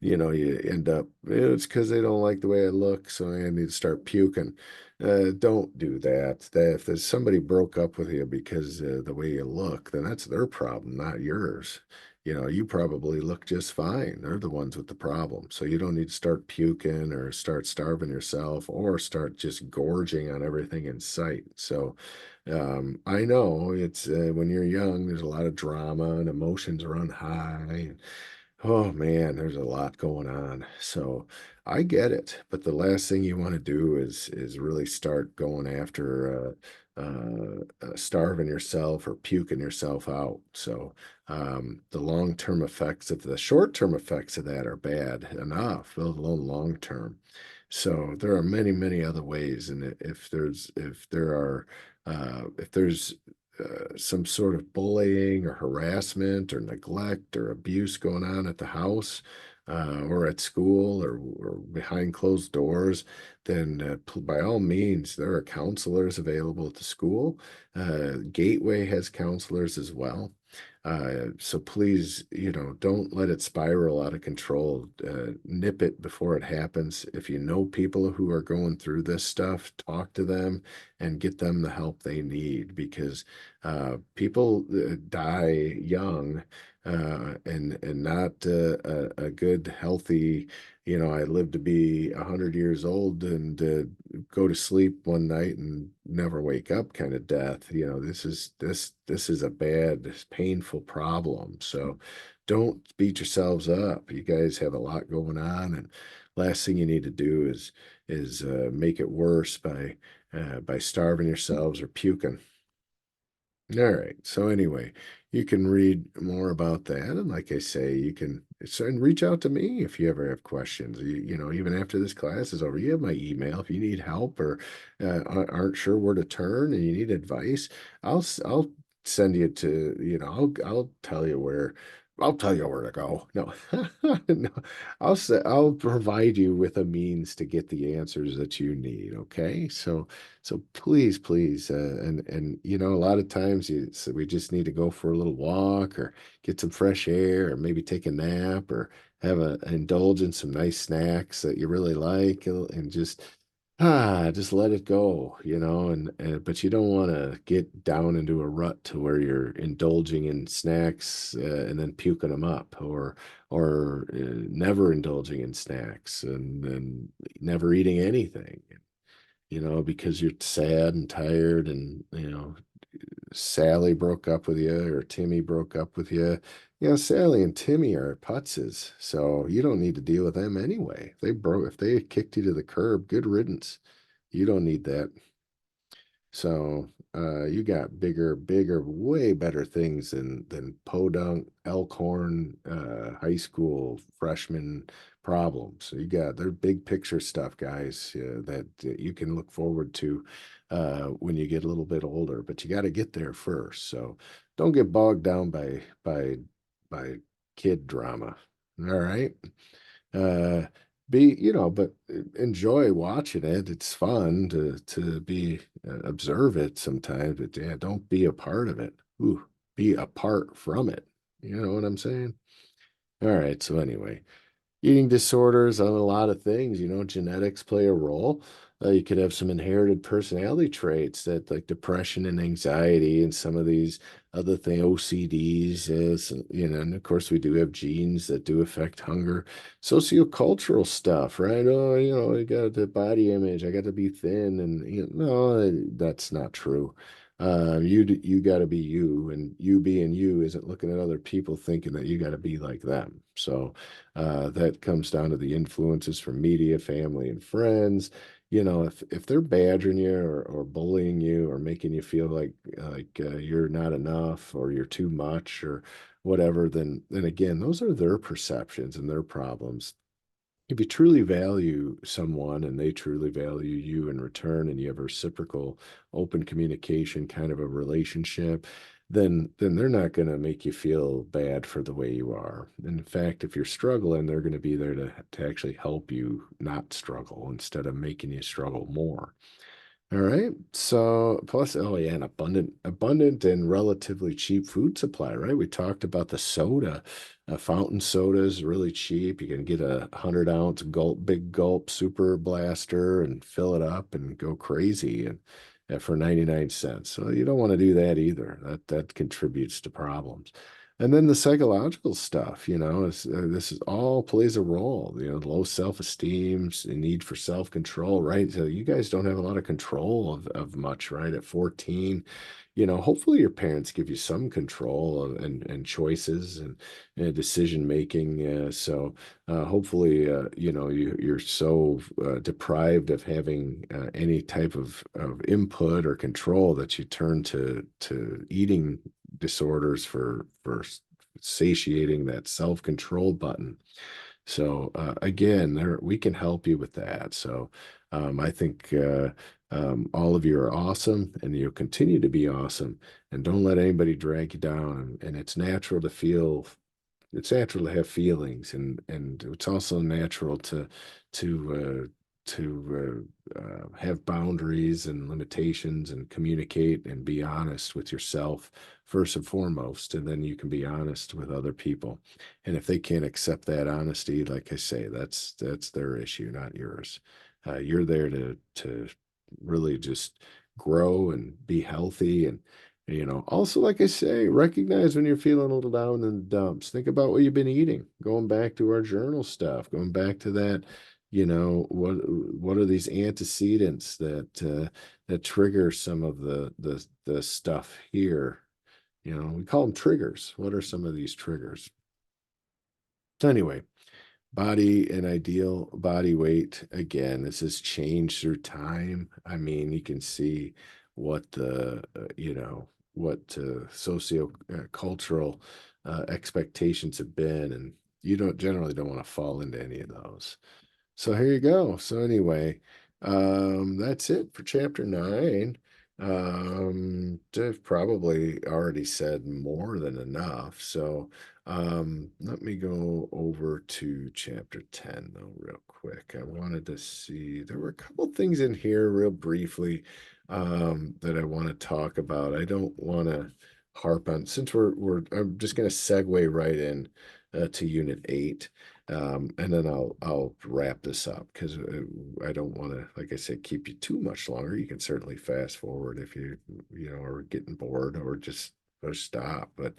Speaker 1: you end up, it's because they don't like the way I look, so I need to start puking. Don't do that. If there's somebody broke up with you because the way you look, then that's their problem, not yours. You probably look just fine. They're the ones with the problem. So you don't need to start puking or start starving yourself or start just gorging on everything in sight. So I know it's when you're young, there's a lot of drama and emotions run high. Oh man, there's a lot going on. So I get it, but the last thing you want to do is really start going after starving yourself or puking yourself out. So the long-term effects of the short-term effects of that are bad enough, let alone long-term. So there are many, many other ways, and if there's some sort of bullying or harassment or neglect or abuse going on at the house or at school or behind closed doors, then by all means, there are counselors available at the school. Gateway has counselors as well. So please, don't let it spiral out of control. Nip it before it happens. If you know people who are going through this stuff, talk to them and get them the help they need because people die young and not a good, healthy. I lived to be 100 years old and go to sleep one night and never wake up kind of death. This is a bad, painful problem. So don't beat yourselves up. You guys have a lot going on, and last thing you need to do is make it worse by starving yourselves or puking. All right. So anyway, you can read more about that, and like I say, you can and reach out to me if you ever have questions. Even after this class is over, you have my email. If you need help or aren't sure where to turn and you need advice, I'll send you to I'll tell you where. I'll tell you where to go. No, no, I'll provide you with a means to get the answers that you need. Okay, so please, please, and a lot of times so we just need to go for a little walk or get some fresh air or maybe take a nap or indulge in some nice snacks that you really like and just let it go, and but you don't want to get down into a rut to where you're indulging in snacks and then puking them up or never indulging in snacks and then never eating anything because you're sad and tired and, Sally broke up with you or Timmy broke up with you. Sally and Timmy are putzes, so you don't need to deal with them anyway. If they kicked you to the curb, good riddance. You don't need that. So you got bigger, way better things than podunk, Elkhorn, high school freshman problems. So they're big picture stuff, guys, that you can look forward to when you get a little bit older. But you got to get there first. So don't get bogged down by kid drama. All right. Uh, but enjoy watching it. It's fun to be observe it sometimes, but yeah, don't be a part of it. Ooh, be apart from it. You know what I'm saying? All right. So anyway, eating disorders on a lot of things. Genetics play a role. You could have some inherited personality traits that like depression and anxiety and some of these other thing OCDs is, and of course we do have genes that do affect hunger, sociocultural stuff, right? Oh, I got the body image, I got to be thin, and no, that's not true. You got to be you, and you being you isn't looking at other people thinking that you got to be like them. So that comes down to the influences from media, family, and friends. If they're badgering you or bullying you or making you feel like you're not enough or you're too much or whatever, then again, those are their perceptions and their problems. If you truly value someone and they truly value you in return and you have a reciprocal open communication kind of a relationship, then they're not going to make you feel bad for the way you are. In fact, if you're struggling, they're going to be there to actually help you not struggle instead of making you struggle more. All right. So plus, oh yeah, an abundant and relatively cheap food supply, right? We talked about the soda. Fountain soda is really cheap. You can get a 100-ounce gulp, big gulp super blaster and fill it up and go crazy and for 99 cents. So you don't want to do that either. That contributes to problems. And then the psychological stuff, this is all plays a role, low self-esteem, the need for self-control, right? So you guys don't have a lot of control of much, right? At 14, hopefully your parents give you some control and choices and decision making. So hopefully, you're so deprived of having any type of input or control that you turn to eating disorders for satiating that self-control button. So again, there we can help you with that. So I think all of you are awesome, and you'll continue to be awesome. And don't let anybody drag you down. And it's natural to feel it's natural to have feelings, and it's also natural to have boundaries and limitations and communicate and be honest with yourself first and foremost, and then you can be honest with other people. And if they can't accept that honesty, like I say, that's their issue, not yours. You're there to really just grow and be healthy and also, like I say, recognize when you're feeling a little down in the dumps. Think about what you've been eating. Going back to our journal stuff, going back to that, what are these antecedents that trigger some of the stuff here? We call them triggers. What are some of these triggers? So anyway, body and ideal body weight. Again, this has changed through time. I mean, you can see what socio cultural expectations have been, and you don't generally don't want to fall into any of those. So here you go. So anyway, that's it for chapter 9. I've probably already said more than enough. So let me go over to chapter 10 though, real quick. I wanted to see there were a couple things in here real briefly that I want to talk about. I don't want to harp on since we're I'm just going to segue right in to unit 8. And then I'll wrap this up because I don't want to, like I said, keep you too much longer. You can certainly fast forward if you are getting bored or stop. But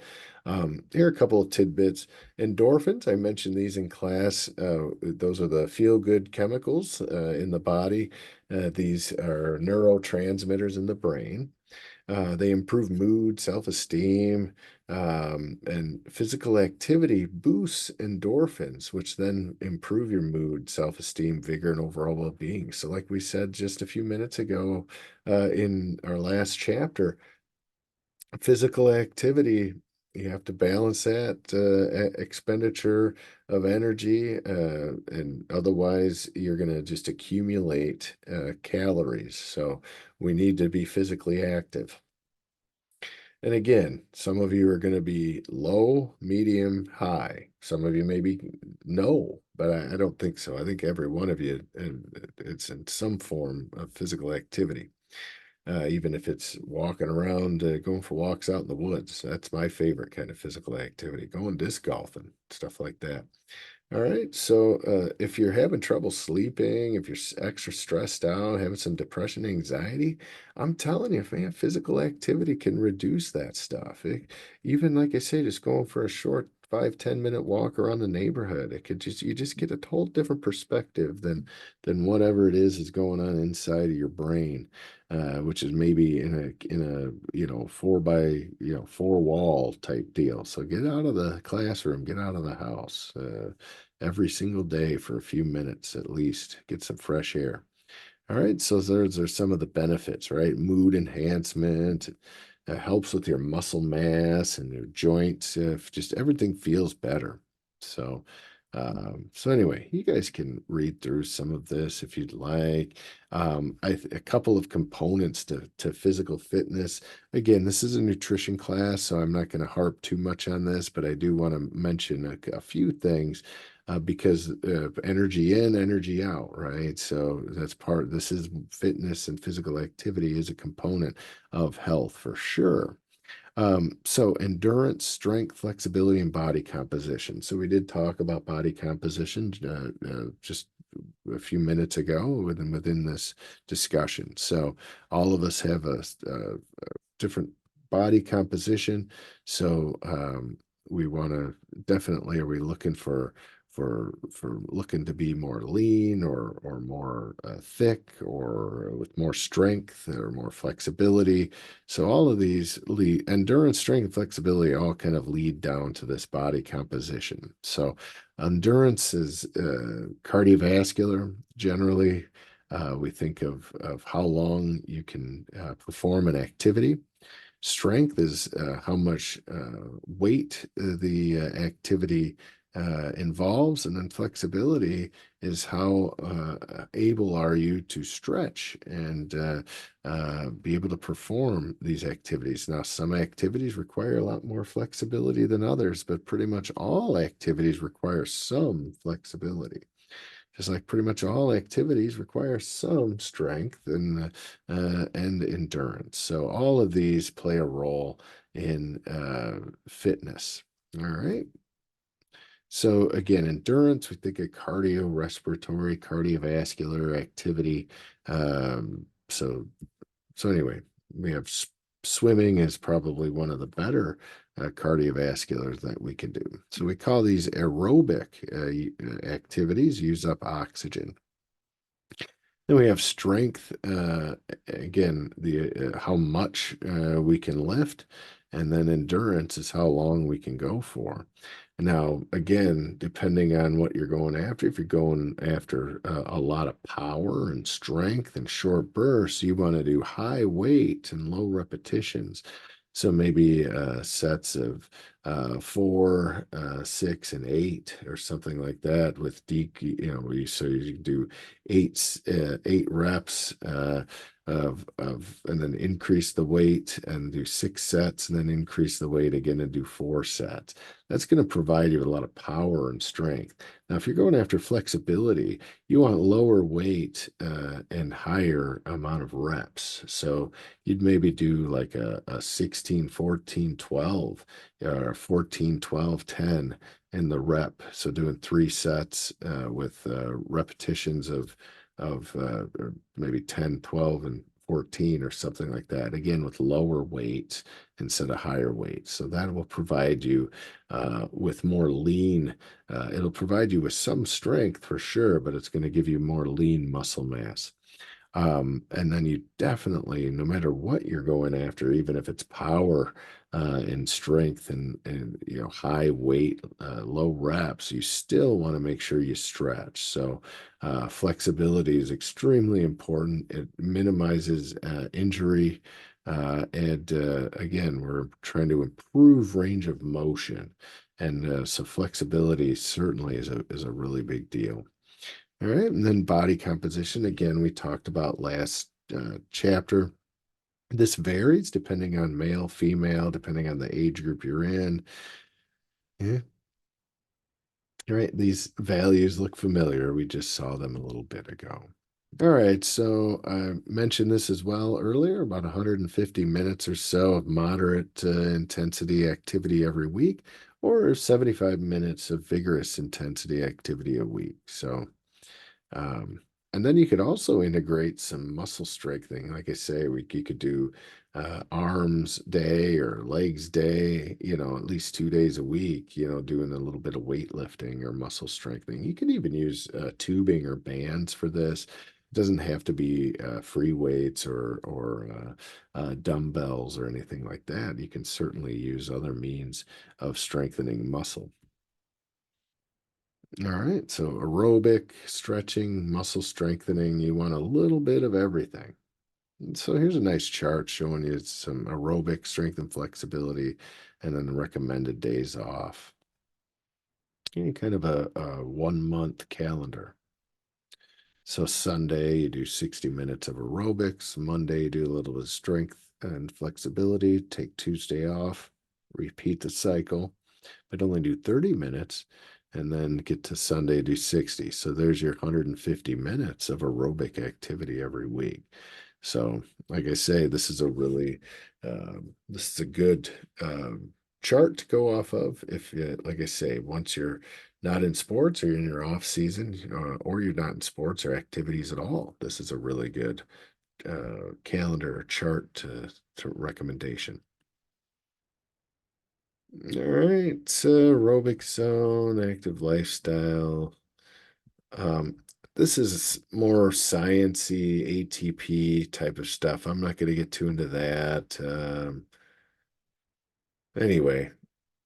Speaker 1: here are a couple of tidbits. Endorphins, I mentioned these in class. Those are the feel-good chemicals in the body. These are neurotransmitters in the brain. They improve mood, self-esteem, and physical activity boosts endorphins, which then improve your mood, self-esteem, vigor, and overall well-being. So, like we said just a few minutes ago in our last chapter, physical activity, you have to balance that expenditure of energy, and otherwise you're going to just accumulate calories. So we need to be physically active. And again, some of you are going to be low, medium, high. Some of you may be no, but I don't think so. I think every one of you, it's in some form of physical activity, even if it's walking around, going for walks out in the woods. That's my favorite kind of physical activity, going disc golfing, stuff like that. All right. So, if you're having trouble sleeping, if you're extra stressed out, having some depression, anxiety, I'm telling you, man, physical activity can reduce that stuff. Even like I say, just going for a short 5, 10 minute walk around the neighborhood, it could just, you just get a whole different perspective than whatever it is going on inside of your brain, which is maybe in a four wall type deal. So get out of the classroom, get out of the house. Every single day for a few minutes at least. Get some fresh air. All right, so those are some of the benefits, right? Mood enhancement, helps with your muscle mass and your joints. Just everything feels better. So, so anyway, you guys can read through some of this if you'd like. A couple of components to physical fitness. Again, this is a nutrition class, so I'm not going to harp too much on this, but I do want to mention a few things because energy in, energy out, right? So that's part, this is fitness and physical activity is a component of health for sure. So endurance, strength, flexibility, and body composition. So we did talk about body composition just a few minutes ago within this discussion. So all of us have a different body composition. So we want to definitely, are we looking for looking to be more lean or more thick or with more strength or more flexibility? So all of these lead, endurance, strength, flexibility all kind of lead down to this body composition. So endurance is cardiovascular generally. We think of how long you can perform an activity. Strength is how much weight the activity involves, and then flexibility is how able are you to stretch and be able to perform these activities. Now, some activities require a lot more flexibility than others, but pretty much all activities require some flexibility. Just like pretty much all activities require some strength and endurance. So all of these play a role in fitness. All right. So again, endurance, we think of cardio, respiratory, cardiovascular activity. So anyway, we have swimming is probably one of the better cardiovasculars that we can do. So we call these aerobic activities, use up oxygen. Then we have strength, again, the how much we can lift, and then endurance is how long we can go for. Now, again, depending on what you're going after, if you're going after a lot of power and strength and short bursts, you want to do high weight and low repetitions. So maybe sets of 4, 6, and 8, or something like that. With so you do 8 reps and then increase the weight and do 6 sets, and then increase the weight again and do 4 sets. That's going to provide you with a lot of power and strength. Now, if you're going after flexibility, you want lower weight and higher amount of reps. So you'd maybe do like a 16, 14, 12, or 14, 12, 10 in the rep. So doing 3 sets with repetitions or maybe 10, 12, and 14 or something like that. Again, with lower weights instead of higher weights. So that will provide you with more lean. It'll provide you with some strength for sure, but it's going to give you more lean muscle mass. And then you definitely, no matter what you're going after, even if it's power and strength and high weight, low reps, you still want to make sure you stretch. So flexibility is extremely important. It minimizes injury. And again, we're trying to improve range of motion. And so flexibility certainly is a really big deal. All right, and then body composition. Again, we talked about last chapter. This varies depending on male, female, depending on the age group you're in. Yeah. All right, these values look familiar. We just saw them a little bit ago. All right, so I mentioned this as well earlier, about 150 minutes or so of moderate intensity activity every week or 75 minutes of vigorous intensity activity a week. So, um, and then you could also integrate some muscle strengthening. Like I say, you could do arms day or legs day, at least 2 days a week, doing a little bit of weightlifting or muscle strengthening. You can even use tubing or bands for this. It doesn't have to be free weights or dumbbells or anything like that. You can certainly use other means of strengthening muscle. All right, so aerobic, stretching, muscle strengthening, you want a little bit of everything. And so here's a nice chart showing you some aerobic strength and flexibility and then the recommended days off. Kind of a 1 month calendar. So Sunday, you do 60 minutes of aerobics. Monday, you do a little bit of strength and flexibility. Take Tuesday off. Repeat the cycle, but only do 30 minutes. And then get to Sunday, do 60. So there's your 150 minutes of aerobic activity every week. So, like I say, this is a good chart to go off of. If you, like I say, once you're not in sports or you're in your off season, or you're not in sports or activities at all, this is a really good calendar or chart to recommendation. All right, so aerobic zone, active lifestyle. Um, this is more sciency, ATP type of stuff. I'm not going to get too into that. Anyway,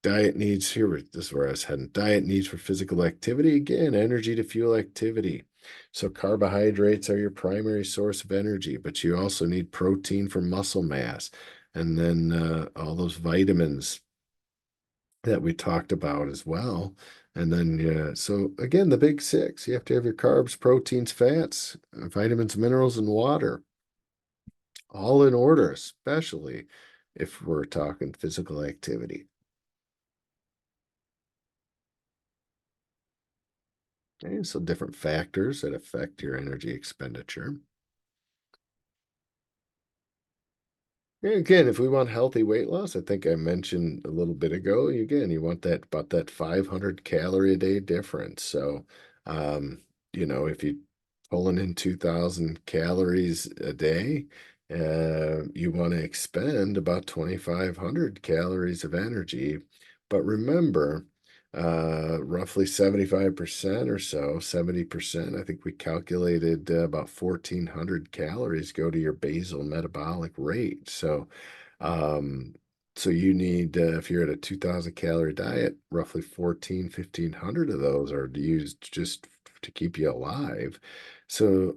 Speaker 1: diet needs here. This is where I was heading. Diet needs for physical activity. Again, energy to fuel activity. So carbohydrates are your primary source of energy, but you also need protein for muscle mass, and then all those vitamins that we talked about as well. And then, yeah, so again, the big six, you have to have your carbs, proteins, fats, vitamins, minerals, and water all in order, especially if we're talking physical activity. Okay, so different factors that affect your energy expenditure. Yeah, again, if we want healthy weight loss, I think I mentioned a little bit ago, again, you want that about that 500 calorie a day difference. So, um, if you pulling in 2,000 calories a day, you want to expend about 2,500 calories of energy. But remember, roughly 75% or so, 70%, I think we calculated about 1,400 calories go to your basal metabolic rate. Um, so you need, if you're at a 2,000 calorie diet, roughly 1,500 of those are used just to keep you alive. So,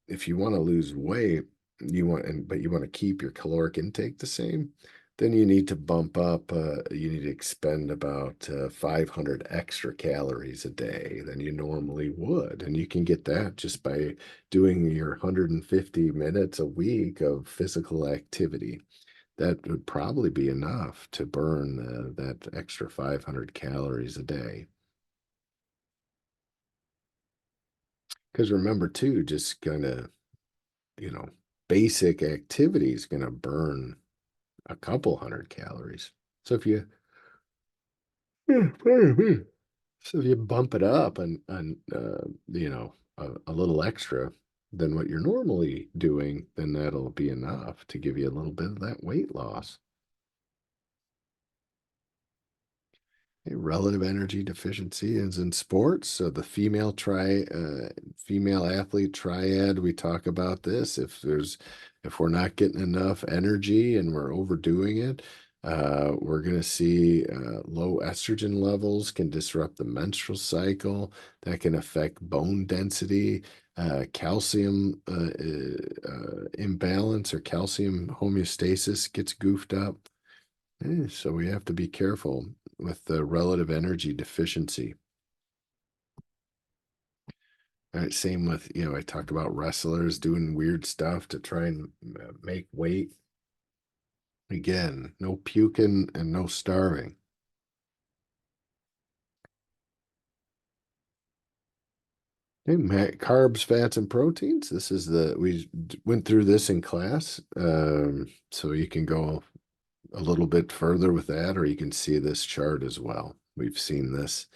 Speaker 1: if you want to lose weight, but you want to keep your caloric intake the same, then you need to bump up, you need to expend about 500 extra calories a day than you normally would. And you can get that just by doing your 150 minutes a week of physical activity. That would probably be enough to burn that extra 500 calories a day. Because remember, too, just kind of, you know, basic activity is going to burn a couple hundred calories. So if you So if you bump it up a little extra than what you're normally doing, then that'll be enough to give you a little bit of that weight loss. Relative energy deficiency is in sports. So the female athlete triad, we talk about this. If we're not getting enough energy and we're overdoing it, we're going to see low estrogen levels can disrupt the menstrual cycle. That can affect bone density, calcium imbalance or calcium homeostasis gets goofed up. So we have to be careful with the relative energy deficiency. All right, same with, I talked about wrestlers doing weird stuff to try and make weight. Again, no puking and no starving. Okay, carbs, fats, and proteins. We went through this in class. So you can go a little bit further with that, or you can see this chart as well. We've seen this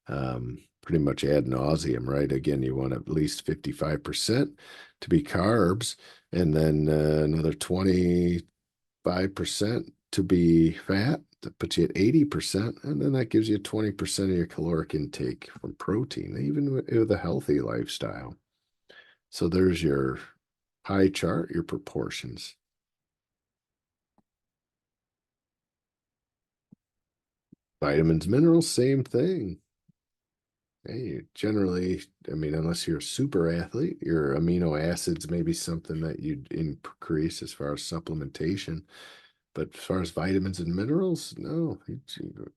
Speaker 1: pretty much ad nauseum, right? Again, you want at least 55% to be carbs, and then another 25% to be fat. That puts you at 80%, and then that gives you 20% of your caloric intake from protein, even with a healthy lifestyle. So there's your pie chart, your proportions. Vitamins, minerals, same thing. Hey, generally, I mean, unless you're a super athlete, your amino acids may be something that you'd increase as far as supplementation. But as far as vitamins and minerals, no,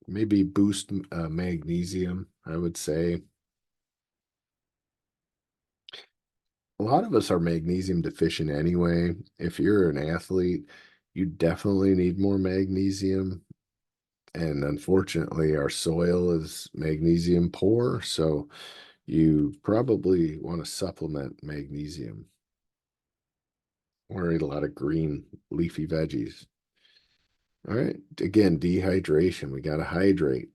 Speaker 1: maybe boost magnesium, I would say. A lot of us are magnesium deficient anyway. If you're an athlete, you definitely need more magnesium. And unfortunately, our soil is magnesium poor. So you probably want to supplement magnesium or eat a lot of green leafy veggies. All right. Again, dehydration. We got to hydrate.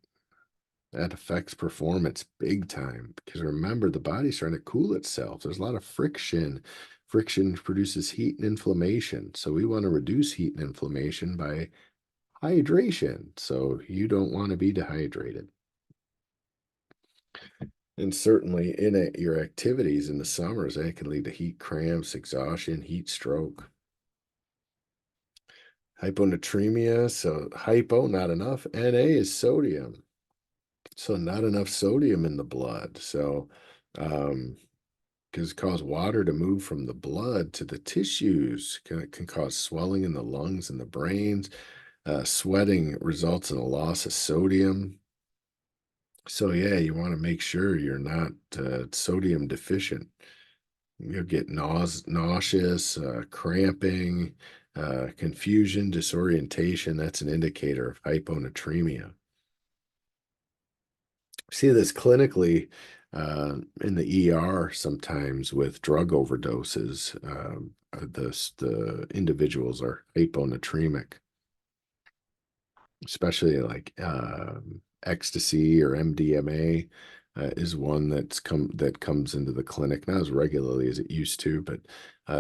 Speaker 1: That affects performance big time because remember, the body's trying to cool itself. There's a lot of friction. Friction produces heat and inflammation. So we want to reduce heat and inflammation by hydration. So you don't want to be dehydrated. And certainly in your activities in the summers, that can lead to heat cramps, exhaustion, heat stroke. Hyponatremia, so hypo, not enough. Na is sodium. So not enough sodium in the blood. So because cause water to move from the blood to the tissues can cause swelling in the lungs and the brains. Sweating results in a loss of sodium. So yeah, you want to make sure you're not sodium deficient. You'll get nauseous, cramping, confusion, disorientation. That's an indicator of hyponatremia. See this clinically in the ER sometimes with drug overdoses. The individuals are hyponatremic, especially like ecstasy or MDMA is one that comes into the clinic not as regularly as it used to, but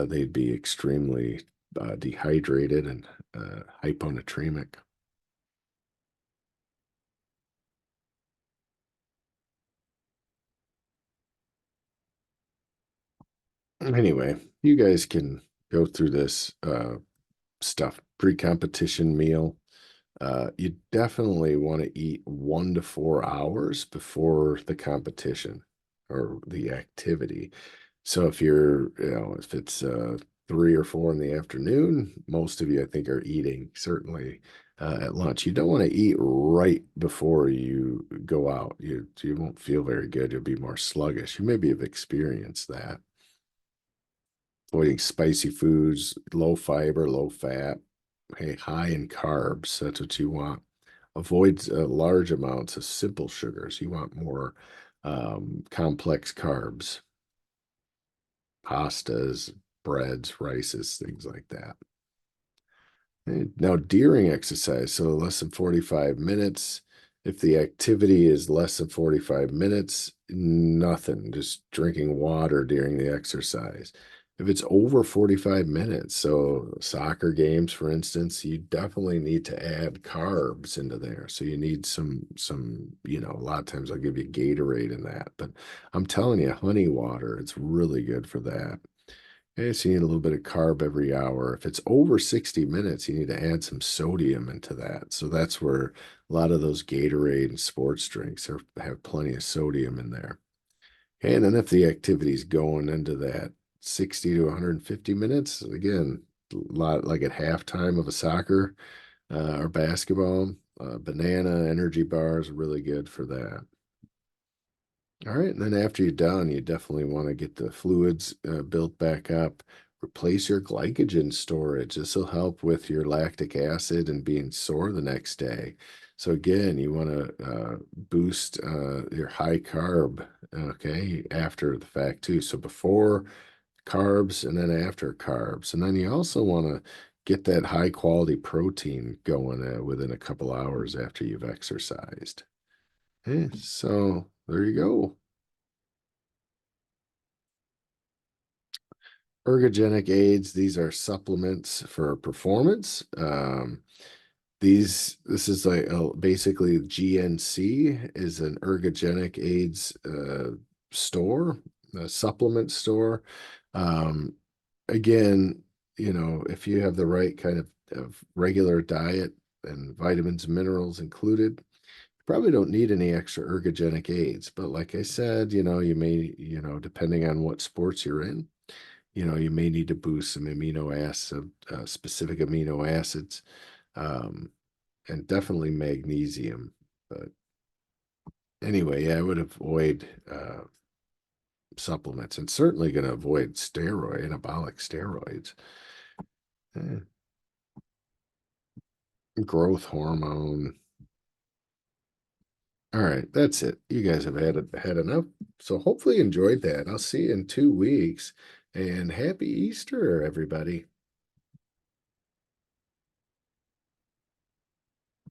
Speaker 1: they'd be extremely dehydrated and hyponatremic. Anyway, you guys can go through this stuff pre-competition meal. You definitely want to eat 1 to 4 hours before the competition or the activity. So if it's 3 or 4 in the afternoon, most of you, I think, are eating certainly at lunch. You don't want to eat right before you go out. You won't feel very good. You'll be more sluggish. You maybe have experienced that. Avoiding spicy foods, low fiber, low fat, hey, high in carbs. That's what you want. Avoid large amounts of simple sugars. You want more complex carbs, pastas, breads, rices, things like that. Now, during exercise, so less than 45 minutes. If the activity is less than 45 minutes, nothing, just drinking water during the exercise. If it's over 45 minutes, so soccer games, for instance, you definitely need to add carbs into there. So you need a lot of times I'll give you Gatorade in that, but I'm telling you, honey water, it's really good for that. Okay, so you need a little bit of carb every hour. If it's over 60 minutes, you need to add some sodium into that. So that's where a lot of those Gatorade and sports drinks have plenty of sodium in there. Okay, and then if the activity's going into that 60 to 150 minutes, again, a lot like at halftime of a soccer or basketball, banana energy bars are really good for that. All right, and then after you're done, you definitely want to get the fluids built back up. Replace your glycogen storage. This will help with your lactic acid and being sore the next day. So again, you want to boost your high carb, okay, after the fact too. So before carbs and then after carbs. And then you also want to get that high quality protein going within a couple hours after you've exercised. So there you go. Ergogenic aids, these are supplements for performance. This is like basically GNC is an ergogenic aids store, a supplement store. Um, Again, if you have the right kind of regular diet and vitamins and minerals included, you probably don't need any extra ergogenic aids. But like I said, you may, depending on what sports you're in, you may need to boost some amino acid, specific amino acids, um, and definitely magnesium. But anyway, yeah, I would avoid supplements and certainly going to avoid anabolic steroids. Eh, growth hormone. All right, that's it. You guys have had enough. So hopefully you enjoyed that. I'll see you in 2 weeks and happy Easter, everybody.